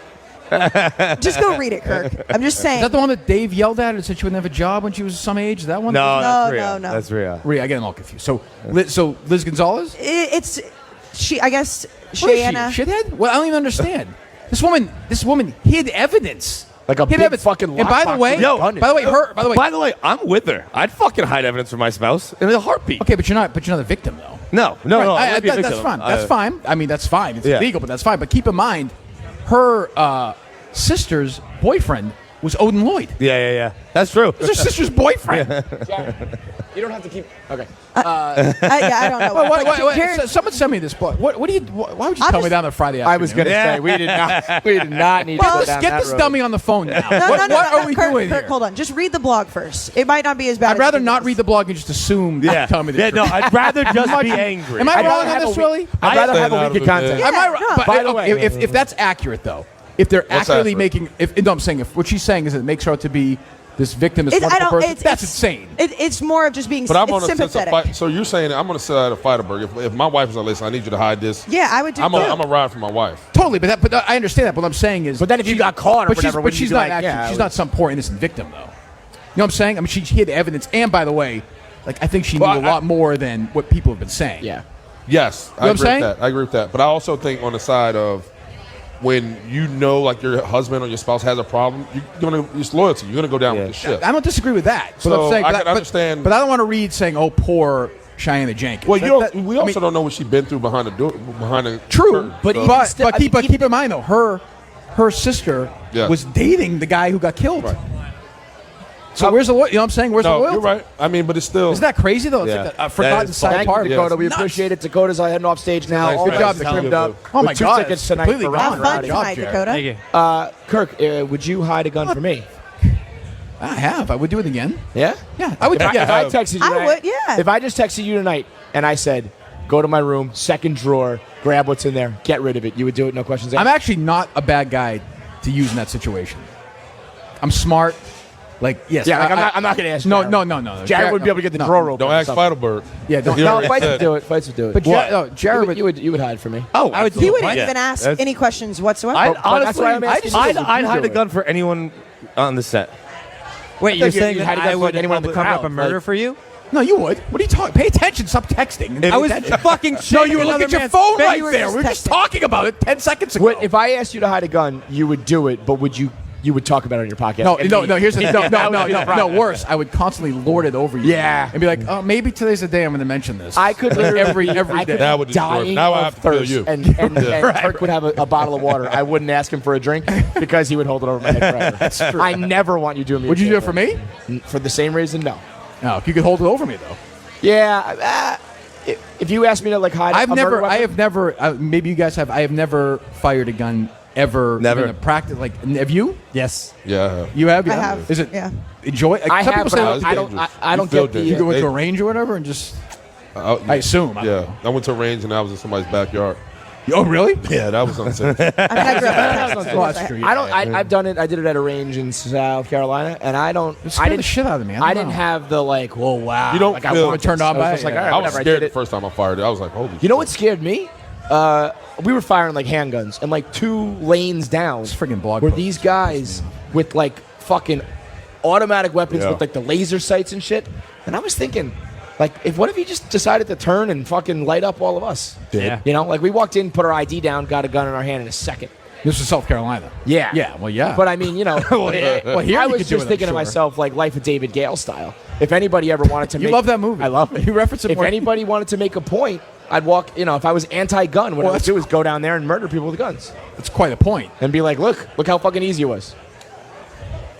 Just go read it, Kirk. I'm just saying. Is that the one that Dave yelled at and said she wouldn't have a job when she was some age? Is that one? no, that's No, Rhea. no. That's Rhea. Rhea, I get them all confused. So Liz Gonzalez? It's she. I guess What is she? Shayna. Shithead? Well, I don't even understand. This woman hid evidence. Like a Hid big fucking And by the lockbox way, with a gun in by the way, it. By the way, I'm with her. I'd fucking hide evidence for my spouse in a heartbeat. okay, but you're not the victim though. No, Right, I would be a that's victim. fine. That's fine. I mean, that's fine. It's Yeah. illegal, but that's fine. But keep in mind, her sister's boyfriend was Odin Lloyd. Yeah. That's true. It was her sister's boyfriend. You don't have to keep. Okay. I don't know. Wait, Jared- someone send me this book. Why would you I'll tell me just- that on a Friday afternoon? I was gonna say we did not need to go down Get that this road. dummy on the phone now. No, what no, are we Kirk, doing Kirk, here? hold on. Just read the blog first. It might not be as bad. I'd as rather you think not it read is. the blog and just assume that Yeah. you tell me the Yeah, truth. no, I'd rather just be angry. Am I I'd wrong rather on have this, a week- Willie? I'd rather Staying have a out week of of it, content. Yeah. Am I right? no. But By the way- if that's accurate, though, if they're What's accurately accurate? making, I'm saying if what she's saying is it makes her out to be this victim, this I wonderful don't. person, that's insane. It's more of just being But I'm it's on a sense of sympathetic. fight. So you're saying I'm going to sell out of Feitelberg. If my wife is like, listen, I need you to hide this. Yeah, I would do. I'm too. a ride for my wife. Totally, but I understand that. But what I'm saying is, But then if you got caught or but whatever, she's, wouldn't you she's be not like, actually, yeah, I she's would- not some poor innocent victim, though. You know what I'm saying? I mean, she hid evidence, and by the way, like I think she knew Well, a lot more than what people have been saying. Yeah. Yes, what I'm saying? I agree with that. But I also think on the side of when you know, like your husband or your spouse has a problem, it's loyalty. You're gonna go down with the ship. I don't disagree with that. But So I'm saying, I but can understand- But I don't want to read saying, "Oh, poor Cheyenne Jenkins." Well, we I also mean, don't know what she's been through behind the door, behind the true, curtain. but So- even still- keep in mind though, her sister Yeah. was dating the guy who got killed. Right. So where's the you know what I'm saying? Where's the no, loyalty? you're right. I mean, but it's still. Isn't that crazy though? It's Yeah. like a forgotten That is side Thank part. you, Dakota. We Nuts. appreciate it. Dakota's heading off stage now. Nice. All Good nice job, and Dakota. trimmed up. Oh my With 2 God, tickets it's tonight completely for gone. Have Ron fun Rowdy. job, tonight, Jared. Dakota. Thank you. Kirk, would you hide a gun for me? I have. I would do it again. Yeah. Yeah, I would. If Yeah, I texted you, I tonight- would, yeah. If I just texted you tonight and I said, "Go to my room, second drawer, grab what's in there, get rid of it," you would do it, no questions asked. I'm actually not a bad guy to use in that situation. I'm smart. Like, yes. Yeah, like, I'm not going to ask. No, Jared. no. Jared would be able to get the drawer open. Don't ask Feitelberg. Yeah, don't. He No, already fights said. would do it. Fights would do it. But Jared would. you would hide for me. Oh, I would He wouldn't Yeah. even ask That's- any questions whatsoever. I'd, but that's honestly, why I'm asking you I'd to hide do a it. gun for anyone on the set. Wait, you're thought you saying had that to go I for would anyone in the cover up crowd, a murder like- for you? No, you would. What are you talking? Pay attention. Stop texting. I was fucking. No, you would look another at your man's phone face. right you were there. just We were just texting. talking about it 10 seconds ago. What, if I asked you to hide a gun, you would do it, but would you would talk about it on your podcast? No, And no, me- no. Here's the no. problem. Worse, I would constantly lord it over you. Yeah. and be like, oh, maybe today's the day I'm going to mention this. I could Like, literally every I day. could That be would destroy- dying now I of have to kill thirst, you. and Kirk would have a bottle of water. I wouldn't ask him for a drink because he would hold it over my head forever. That's true. I never want you doing me. Would a you do it favor. for me? For the same reason, no. No, if you could hold it over me though. Yeah. If you asked me to like hide, I've a murder never. I weapon- have never. Maybe you guys have. I have never fired a gun ever. Never. In a practice. Like, have you? Yes. Yeah. You have? I Yeah. have, Is it? yeah. Enjoy. Like, I some have, people but say I it's don't. dangerous. I don't You feel get the. dangerous. you go into They- a range or whatever and just. I assume. I don't Yeah. know. I went to a range and I was in somebody's backyard. Oh, really? Yeah, that was unsafe. I mean, I grew up in Texas. Well, that's true. I don't. I've done it. I did it at a range in South Carolina, and I don't. It scared the shit out of me. I didn't have the like. Whoa, wow! You don't like, feel- I want turned this. on I was by just it, like, yeah. all right, I was whatever, I scared did the it. first time I fired it. I was like, holy You know shit. what scared me? We were firing like handguns, and like 2 lanes down It's friggin' blog were posts. these guys with like fucking automatic weapons Yeah. with like the laser sights and shit. And I was thinking, like, what if he just decided to turn and fucking light up all of us? Yeah. You know, like we walked in, put our ID down, got a gun in our hand in a second. This is South Carolina. Yeah. Yeah. Well, yeah. But I mean, you know, Well, here I you was could do just it, I'm thinking to sure. myself, like, Life of David Gale style. If anybody ever wanted to You make. love that movie. I love it. You reference it If more. anybody wanted to make a point, I'd walk, you know, if I was anti-gun, what I would do is go down there and murder people with guns. It's quite a point, And be like, look how fucking easy it was.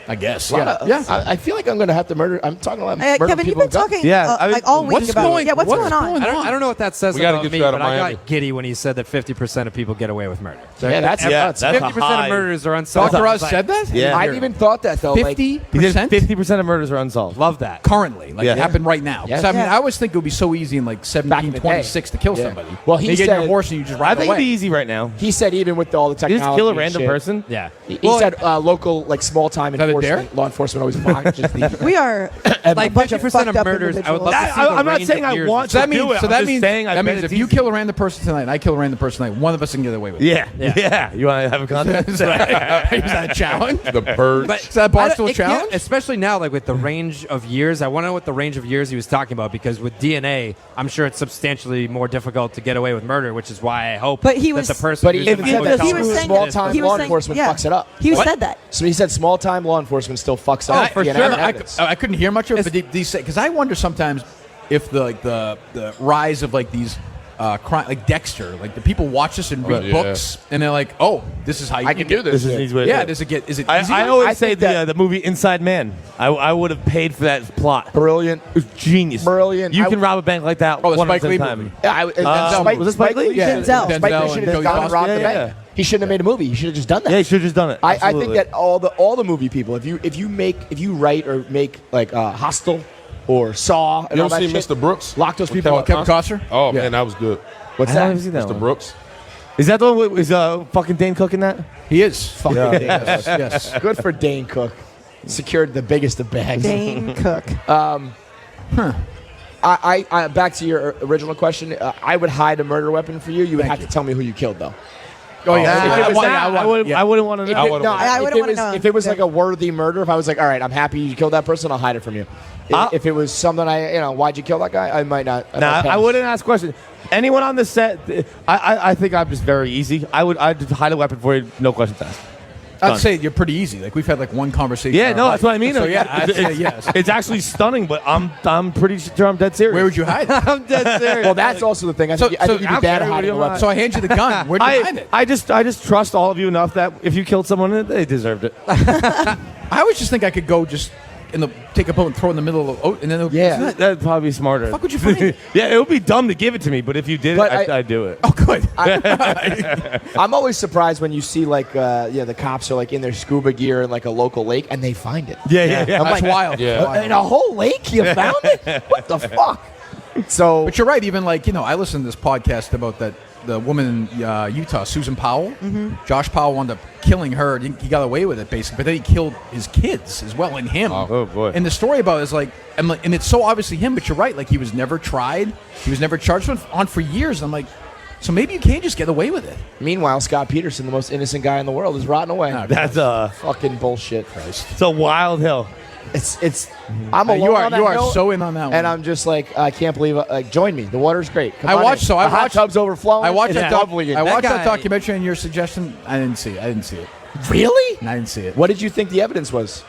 I guess. A lot Yeah. of- Yeah. I feel like I'm going to have to murder. I'm talking about murder Kevin, you've people been with guns. talking Yeah, I mean, like all week what's about going- yeah. What's going on? I don't know what that says We gotta about get me, you out but of I Miami. got giddy when he said that 50% of people get away with murder. Yeah, that's nuts. that's 50% high. of murders are unsolved. Dr. Oz It's like, said that? Yeah. I've even thought that, though. Like, 50%? 50% of murders are unsolved. Love that. Currently. Like, Yeah. it happened right now. Yeah. So, I mean, Yeah. I always think it would be so easy in, like, Back in 1726 the to kill day. somebody. Well, he you get in your said- horse and you just I ride think it'd be away. easy right now. he said even with all the You technology just kill a and random shit, person. Yeah. He said local, like, small-time that a dare? enforcement, law enforcement always watches the... We are Like a bunch of 50% of fucked up murders, I would love individuals. to see the I'm not range saying of I years want So that to means, do it. so I'm that just means, saying I that bet means it's if you easy. kill a random person tonight and I kill a random person tonight, one of us can get away with it. Yeah. Yeah. Yeah. You want to have a contest? Is that a challenge? The bird. But Is that a Barstool it can't- challenge? especially now, like with the range of years. I want to know what the range of years he was talking about because with DNA, I'm sure it's substantially more difficult to get away with murder, which is why I hope But he that was- the person But who's he in my said that hotel he was room saying did that- this small-time he before. was law saying- enforcement yeah. fucks it up. He What? said that. So he said small-time law enforcement still fucks up for DNA sure. evidence. I couldn't hear much of it, but these because I wonder sometimes if the rise of like these crime, like Dexter, like the people watch this and read yeah. books and they're like, oh, this is how you I can do this. This is an easy way to Yeah, do it. does it get? Is it? I easier? always I say think that- the movie Inside Man. I would have paid for that plot. Brilliant. It was genius. Brilliant. You I- can rob a bank like that. Oh, the 100% Spike Lee time. movie. Yeah, was it Spike Lee? Yeah, Denzel. Spike Lee Denzel should and have gone and Jodie robbed the Foster. bank. Yeah. He shouldn't have made a movie. He should have just done that. Yeah, you should have just done it. I think Absolutely. that all the movie people, if you write or make like Hostel or Saw and You all ever that seen shit, Mr. Brooks? lock those With people up. Kevin Costner? Oh, Yeah. man, that was good. What's I that? haven't seen that Mr. one. Brooks. Is that the one with fucking Dane Cook in that? He is. Fucking Yeah. yes, yes. Good for Dane Cook. Secured the biggest of bags. Dane Cook. I back to your original question. I would hide a murder weapon for you. You would Thank have you. to tell me who you killed, though. Oh yeah. If it was that, I wouldn't want to If know. it, wouldn't no, want- I if wouldn't it wanna was know. if it was Yeah. like a worthy murder, if I was like, all right, I'm happy you killed that person, I'll hide it from you. If it was something why'd you kill that guy? I might not. Nah, I wouldn't ask questions. Anyone on the set, I think I'm just very easy. I'd just hide a weapon for you, no questions asked. I'd Done. say you're pretty easy. Like we've had like one conversation. Yeah, in no, our that's life. what I mean. So yeah, I'd say yes. It's actually stunning, but I'm pretty sure I'm dead serious. Where would you hide it? I'm dead serious. Well, that's also the thing. I think you'd be bad at hiding a weapon. So I hand you the gun. Where'd you hide it? I just trust all of you enough that if you killed someone, they deserved it. I always just think I could go just take a boat and throw it in the middle of the and then Yeah. That'd probably be smarter. Fuck would you find it? Yeah, it would be dumb to give it to me, but if you did But it, I'd do it. Oh, good. I'm always surprised when you see like the cops are like in their scuba gear in like a local lake and they find it. Yeah. I'm That's like, wild. Yeah. in a whole lake you found it? What the fuck? So But you're right. Even like I listen to this podcast about that the woman in Utah, Susan Powell. Mm-hmm. Josh Powell wound up killing her. He got away with it basically, but then he killed his kids as well and him. Oh, boy. And the story about it is like, and it's so obviously him. But you're right. Like he was never tried. He was never charged. Went on for years. And I'm like, so maybe you can't just get away with it. Meanwhile, Scott Peterson, the most innocent guy in the world, is rotting away. That's fucking bullshit. it's a wild hill. It's. I'm alone You are on that you are hill, so in on that one. and I'm just like, I can't believe. Join me. The water's great. Come I on watched. in. So I the hot watched. tub's overflowing. I watched It's that. lovely. I watched that guy- documentary and your suggestion. I didn't see it. I didn't see it. Really? I didn't see it. What did you think the evidence was?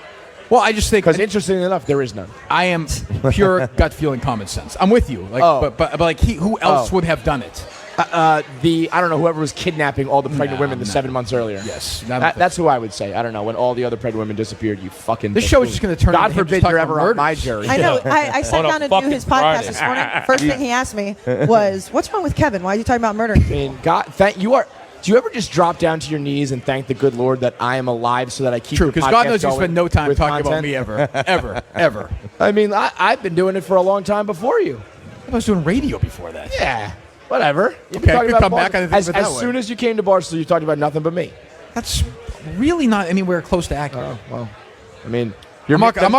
Well, I just think Because interestingly enough, there is none. I am pure gut feeling, common sense. I'm with you. Like, Oh. but like, who else would have done it? I don't know, whoever was kidnapping all the pregnant women the 7 months earlier. Yes, That's who I would say. I don't know, when all the other pregnant women disappeared, you fucking. This show is buffoon. just going to turn. God into him forbid just you're talking ever about on my murders. jury. I know. I sat On a down to do fucking his podcast Friday. this morning. First thing he asked me was, "What's wrong with Kevin? Why are you talking about murdering?" I mean, God, you are. Do you ever just drop down to your knees and thank the good Lord that I am alive so that I keep True, your because podcast God knows you going spend no time with talking about content? me ever. I mean, I've been doing it for a long time before you. I was doing radio before that. Yeah, whatever. You've Okay, been I talking could about come Bar- back, I didn't think as of it that as way. soon as you came to Barstool, you talked about nothing but me. That's really not anywhere close to accurate. Oh, well, I mean, I'm not the gonna-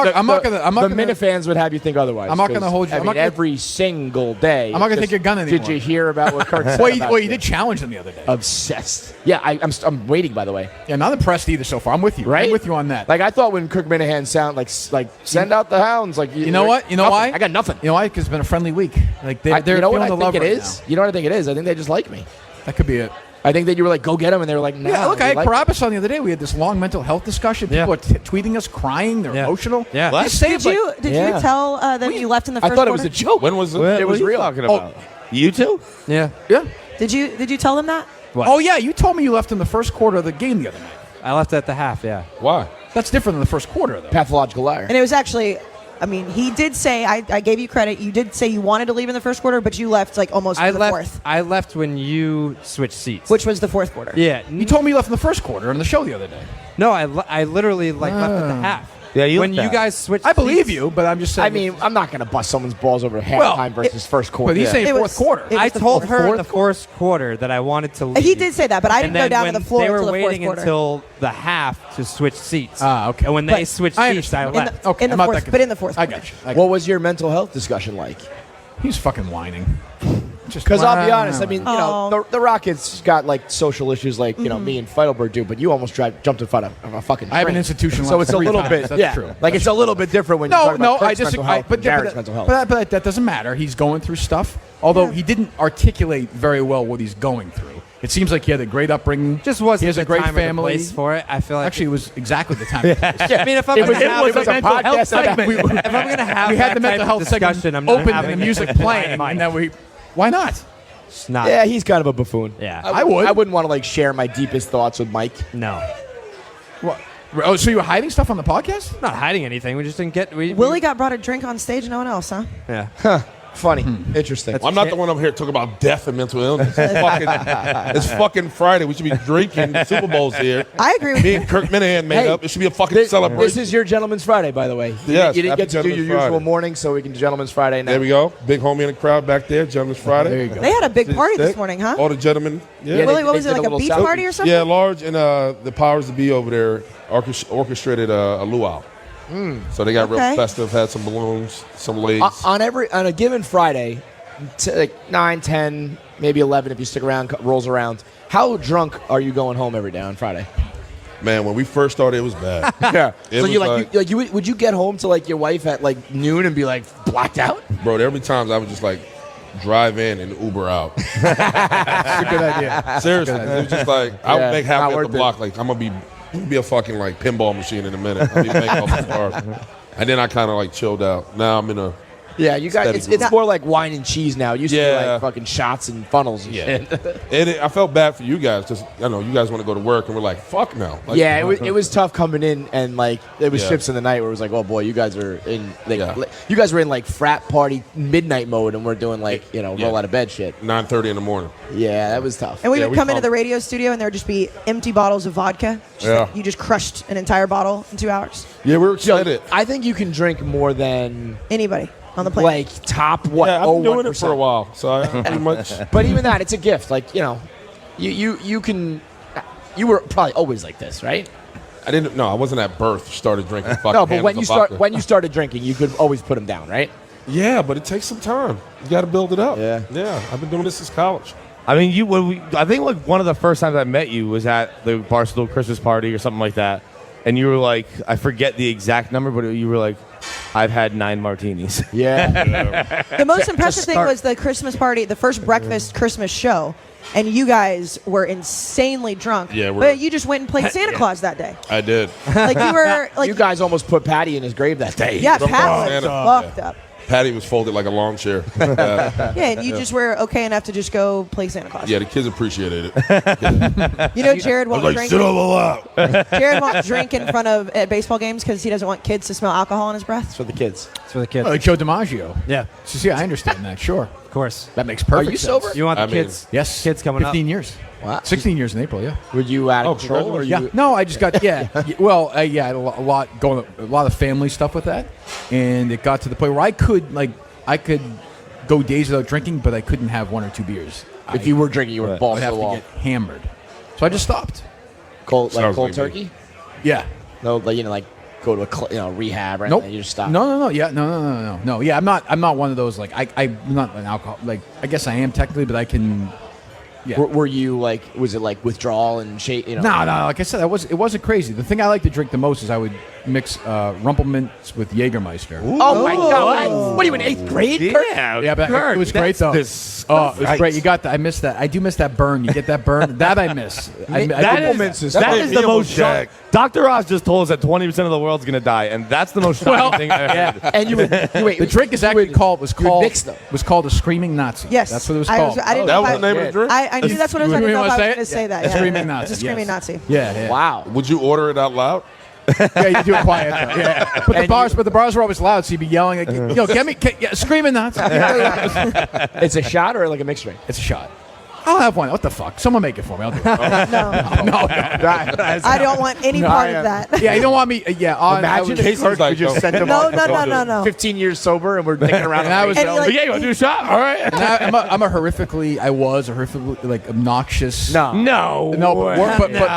Minifans would have you think otherwise. I'm not gonna 'cause, hold you- I I'm mean, not gonna- every single day. I'm not gonna just, take your gun Did anymore. you hear about what Kirk said? Well, you about did challenge them the other day. Obsessed. Yeah, I'm waiting. By the way, Yeah, not impressed either so far. I'm with you. right? I'm with you on that. Like I thought when Kirk Minihane sound like send out the hounds. Like you know what? You know nothing. why? I got nothing. You know why? Because it's been a friendly week. Like they're You know what feeling I the think love it right is? now. You know what I think it is? I think they just like me. That could be it. I think that you were like, go get him, and they were like, no. Yeah, look, I had like Carrabis on the other day. We had this long mental health discussion. People are tweeting us, crying. They're Yeah. emotional. Yeah. What? Did you tell them Wait, you left in the I first thought quarter? it was a joke. When was it? It was what are you real. talking about? You two? Yeah. Yeah. Did you tell them that? What? Oh, yeah. You told me you left in the first quarter of the game the other night. I left at the half. Yeah. Why? That's different than the first quarter, though. Pathological liar. And it was actually, I mean, he did say, I gave you credit. You did say you wanted to leave in the first quarter, but you left like almost I for the left. fourth, I left when you switched seats. which was the fourth quarter. Yeah. You told me you left in the first quarter on the show the other day. No, I literally left at the half. Yeah, you when left you that. guys switched. I believe seats, you, but I'm just saying. I mean, I'm not going to bust someone's balls over halftime versus first quarter. but he's saying It fourth was- quarter. it was I the told fourth her in quarter. the first quarter that I wanted to leave. He did say that, but I And didn't go then down when to the floor they were until the fourth waiting quarter. until the half to switch seats. Ah, okay. And when But they switched I seats, I understand. in left. the, Okay, in the I'm not fourth, that but in the fourth I quarter. got you. I got What was your mental health discussion like? you. He's fucking whining. Because I'll be honest, I mean, you know, Oh. the Rockets got like social issues like, you know, me and Feitelberg do, but you almost jumped in front of a fucking I have an train. institution So left it's a 3 little times. bit, That's yeah. true. Like it's a little bit different when you No, talk about I Kirk's mental disagree. health and Jared's mental health. But that doesn't matter. He's going through stuff. Although he didn't articulate very well what he's going through. It seems like he had a great upbringing. Just wasn't He has the a great time or the family. place for it. I feel like Actually, it was exactly the time. yeah. I mean, if I'm It was- gonna have, it was a mental health podcast segment. about- if I'm gonna have We that had the mental type health of discussion, I'm segment not open having and the it music at playing, my and then why not? It's not. Yeah, he's kind of a buffoon. Yeah. I would. I wouldn't want to like share my deepest thoughts with Mike. No. What? Oh, so you were hiding stuff on the podcast? I'm not hiding anything. We just didn't get. Willie got brought a drink on stage, no one else, huh? Yeah. Funny, interesting. I'm not the one over here talking about death and mental illness. It's fucking Friday. We should be drinking. The Super Bowl's here. I agree with Me you. and Kirk Minihane made Hey, up. It should be a fucking This celebration. is your Gentleman's Friday, by the way. Yes, you didn't happy get to do your Gentleman's usual Friday. morning, so we can do Gentleman's Friday now. There we go. Big homie in the crowd back there. Gentleman's Friday. There you go. They had a big party this Sick. morning, huh? All the gentlemen. Yeah. Yeah, Willie, what they was it, did a like a little beach selfie. party or something? Yeah, Large and the powers to be over there orchestrated a luau. So they got real Okay. festive. Had some balloons, some legs. On a given Friday, like 9, 10, maybe 11 if you stick around, rolls around. How drunk are you going home every day on Friday? Man, when we first started, it was bad. Yeah. It So was you would you get home to like your wife at like noon and be like blacked out? Bro, there were times I would just like drive in and Uber out. That's a good idea. Seriously, it was just like I Yeah, would make not halfway up worth the it. block. Like I'm gonna be a fucking like pinball machine in a minute. I'll be making all the stars. And then I kind of like chilled out. Now I'm in a Yeah, you guys. Steady It's groove. more like wine and cheese now. It used to be Yeah. like fucking shots and funnels and shit. And I felt bad for you guys because I know you guys want to go to work and we're like, fuck no. Like, Yeah, it was tough coming in and like it was Yeah. ships in the night where it was like, oh boy, you guys are in like Yeah. you guys were in like frat party midnight mode and we're doing like roll Yeah. out of bed shit. 9:30 in the morning. Yeah, that was tough. And we Yeah, would we come into found- the radio studio and there would just be empty bottles of vodka. Just Yeah. like you just crushed an entire bottle in 2 hours. Yeah, we were Yo, excited. I think you can drink more than Anybody. on the plane. like top what? Yeah, I've been doing it 01%. for a while, so I pretty much. But even that, it's a gift. Like, you know, you can. You were probably always like this, right? I didn't. No, I wasn't at birth. Started drinking. Fucking No, but when handles you of vodka. when you started drinking, you could always put them down, right? Yeah, but it takes some time. You got to build it up. Yeah. Yeah. I've been doing this since college. I mean, I think like one of the first times I met you was at the Barstool Christmas party or something like that, and you were like, I forget the exact number, but you were like, I've had 9 martinis. Yeah. The most impressive thing start. was the Christmas party, the first breakfast Christmas show, and you guys were insanely drunk. Yeah, but you just went and played Santa Claus that day. I did. Like you were like You guys almost put Patty in his grave that day. yeah, Pat was Santa. fucked up. Patty was folded like a lawn chair. Yeah, Yeah, and you just were okay enough to just go play Santa Claus. the kids appreciated it. You know, Jared won't drink. sit on the lap. Jared won't drink in front of at baseball games because he doesn't want kids to smell alcohol in his breath. For the kids. It's for the kids. Like Joe DiMaggio. Yeah, So, see, I understand that. Sure. of course. That makes perfect Are you sense. sober? You want the I mean- kids? Yes. Kids coming 15 up. years. Wow. 16 years in April, yeah. Were you out of Oh, control? Or congratulations. you, Yeah. No, I just got, well, I had a lot of family stuff with that. And it got to the point where I could go days without drinking, but I couldn't have 1 or 2 beers. If you were drinking, you were I balls would to have the to wall. get hammered. So I just stopped. Cold Sounds like me. turkey? Yeah. No, like, like go to a rehab or Nope. anything. You just stop. No. Yeah. No. Yeah. I'm not one of those. Like I'm not an alcohol. Like I guess I am technically, but I can. Yeah. Were you like? Was it like withdrawal and shake? You know. No. Like I said, it wasn't crazy. The thing I like to drink the most is I would mix Rumpelmints with Jägermeister. Oh my God! What are you in 8th grade? Kirk? Yeah, but it was great though. Oh, it was great. You got that. I missed that. I do miss that burn. You get that burn. That I miss. That is the most shocking. Dr. Oz just told us that 20% of the world's going to die, and that's the most shocking thing I've heard. And you wait. The drink is actually was called a screaming Nazi. Yes, that's what it was called. I didn't That know was if the name of the drink? I knew that's what it was. I didn't know if I was going to say that. A Yeah. screaming Nazi. It's a screaming yes. Nazi. Yeah. Wow. Would you order it out loud? Yeah, you do it quiet. Though. Yeah. But the bars were always loud, so you'd be yelling like, "Yo, screaming Nazi!" It's a shot or like a mixed drink? It's a shot. I'll have one. What the fuck? Someone make it for me. I'll do it. No, No. I don't want any part of that. Yeah, you don't want me. Yeah, Imagine Casey's if Kirk like, could just no. send him No, on no. 15 years sober and we're thinking around. And I was- And he, like, Yeah, you want to do a shot? All right. And I'm a horrifically like obnoxious. No.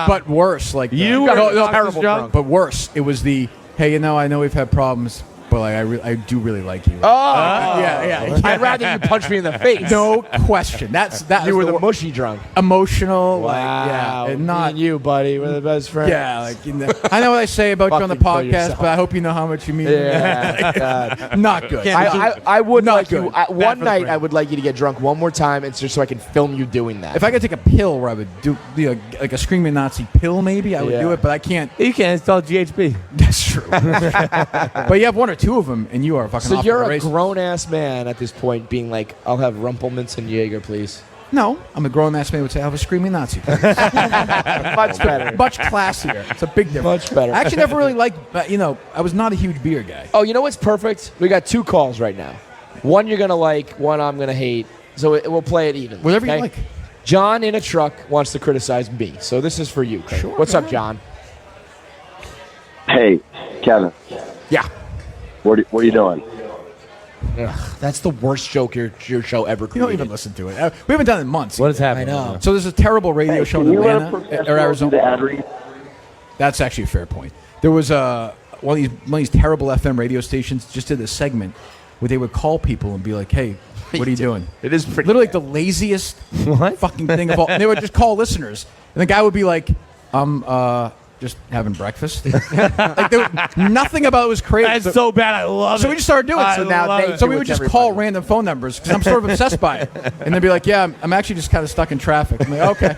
But worse. Like You no, were no, obnoxious terrible drunk? But worse. It was the hey, I know we've had problems, but like I do really like you. Yeah. I'd rather you punch me in the face. No question. That You were was the mushy drunk. emotional. Wow. Like, yeah, and Me not and you, buddy. We're the best friends. Yeah, like I know what I say about you on the Fucking kill podcast, yourself. but I hope you know how much you mean. Yeah. God. Not good. I would Not like good. you. Bad One for the night, brain. I would like you to get drunk one more time, and just so I can film you doing that. If I could take a pill where I would do like a screaming Nazi pill, maybe I would Yeah. do it, but I can't. You can. It's called GHB. That's true. But you have 1 or 2 of them, and you are fucking. So off you're to the a races. grown ass man at this point, being like, "I'll have Rumpelmints and Jaeger, please." No, I'm a grown ass man. Would say I have a screaming Nazi. Much better. Much classier. It's a big difference. Much better. I actually never really liked. I was not a huge beer guy. Oh, you know what's perfect? We got 2 calls right now. One you're gonna like, one I'm gonna hate. So we'll play it even. Whatever you like. John in a truck wants to criticize me. So this is for you. Kirk. Sure, What's up, John? Hey, Kevin, Yeah. what are you doing? That's the worst joke your show ever You created. don't even listen to it. We haven't done it in months. What is happening? I know. So there's a terrible radio show in Can you let a Atlanta professional or do Arizona. the ad read? That's actually a fair point. There was one of these terrible FM radio stations just did a segment where they would call people and be like, "Hey, what are you doing?" It is pretty. Literally like the laziest fucking thing of all. And they would just call listeners, and the guy would be like, just having breakfast." Like nothing about it was crazy. That's so bad. I love it. So we just started doing it. I So now love it. so we would just call random phone numbers because I'm sort of obsessed by it, and they'd be like, "Yeah, I'm actually just kind of stuck in traffic." I'm like, "Okay."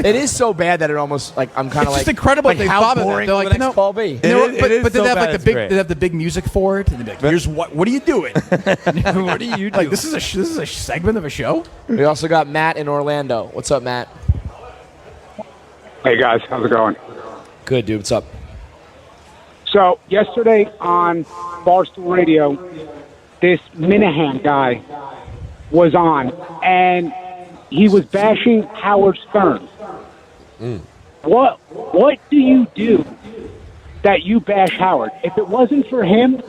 It is so bad that it almost like I'm kind It's of like. just incredible Like that they how thought of it. boring They're will like, the you know- next call be? It is But so they have bad, like the it's big great. they have the big music for it, and they'd be like, "Here's what are you doing?" What do you do? Like this is a segment of a show. We also got Matt in Orlando. What's up, Matt? Hey guys, how's it going? Good, dude. What's up? So yesterday on Barstool Radio, this Minihane guy was on, and he was bashing Howard Stern. What do you do that you bash Howard? If it wasn't for him,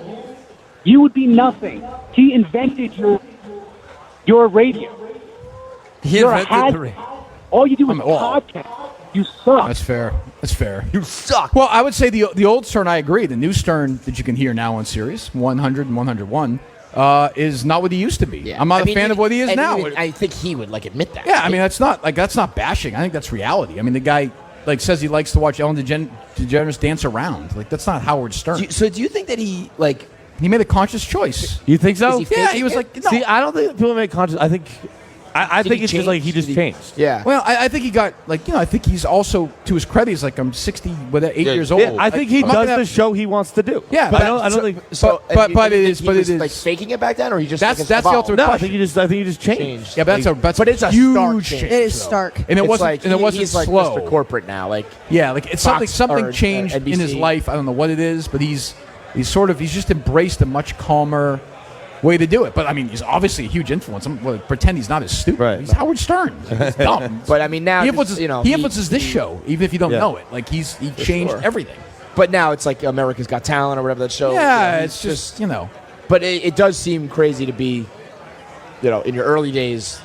you would be nothing. He invented your radio. He You're a invented the had- ring. All you do is I'm all- podcast. You suck. That's fair. That's fair. You suck. Well, I would say the old Stern, I agree. The new Stern that you can hear now on Sirius 100 and 101 is not what he used to be. Yeah. I'm not I a mean, fan of what he is and now. I think he would admit that. Yeah, I mean that's not bashing. I think that's reality. I mean the guy says he likes to watch Ellen DeGeneres dance around. That's not Howard Stern. So do you think that he he made a conscious choice. You think so? Is he Yeah, faking he was it? like, no. See, I don't think people make conscious. I think I Did think he it's just like change? he just Did he- changed. Yeah. Well, I think he got I think he's also to his credit. He's like I'm 60, with 8 Yeah, years old. yeah, I think he I'm not does gonna the show he wants to do. Yeah, but but I don't think. but it is he was, is faking it back then, or he just That's fucking the evolved? ultimate No, I question. think he just changed. Yeah, but that's But it's a huge stark change. change. It is though. stark. And it It's wasn't and it wasn't he's like slow. Mr. Corporate now. It's Fox something or, changed in his NBC. life. I don't know what it is, but he's just embraced a much calmer way to do it. But I mean, he's obviously a huge influence. Pretend he's not as stupid. Right. He's Howard Stern. He's dumb. But I mean now he just, influences, he influences this show, even if you don't Yeah. know it. He changed sure. everything. But now it's like America's Got Talent or whatever that show. Yeah, he's it's just But it does seem crazy to be, in your early days,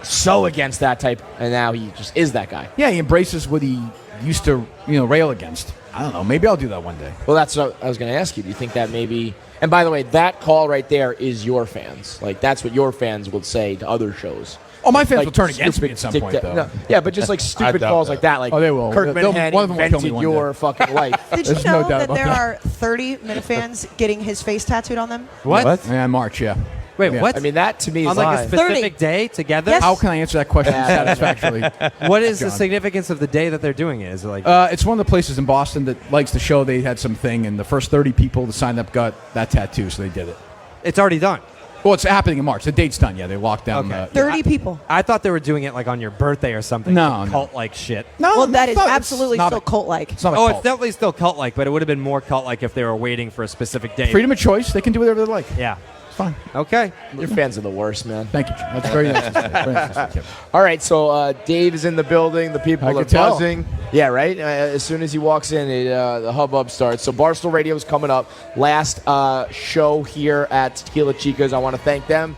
so against that type, and now he just is that guy. Yeah, he embraces what he used to rail against. I don't know. Maybe I'll do that one day. Well, that's what I was going to ask you. Do you think that maybe? And by the way, that call right there is your fans. That's what your fans would say to other shows. Oh, my fans Like will turn against me stupid at some dick- point, though. no, yeah, but just stupid doubt calls that. like that, like Oh, they will. Kirk They'll- Minihane one of them will kill me invented one your day. fucking life. Did you There's no know doubt that about there that. are 30 Minifans getting his face tattooed on them? What? Yeah, in March, yeah. Wait, Yeah. what? I mean, that to me is on like a live. specific 30. day together? Yes. How can I answer that question satisfactorily? What is the John. significance of the day that they're doing it? Is it like It's one of the places in Boston that likes to show they had something, and the first 30 people that signed up got that tattoo, so they did it. it's already done? Well, it's happening in March. The date's done. Yeah, they locked down. Okay. 30 people. I thought they were doing it like on your birthday or something. No, some no. cult-like shit. No, Well, that is it's absolutely not still cult-like. It's not a Oh, cult. it's definitely still cult-like, but it would have been more cult-like if they were waiting for a specific day. Freedom of choice. They can do whatever they like. Yeah. It's fine. Okay. Your fans are the worst, man. Thank you, Jim. That's very nice. Very nice. All right, so Dave is in the building. The people I are could tell. buzzing. Yeah, right? As soon as he walks in, the hubbub starts. So Barstool Radio is coming up. Last show here at Tequila Chica's. I want to thank them.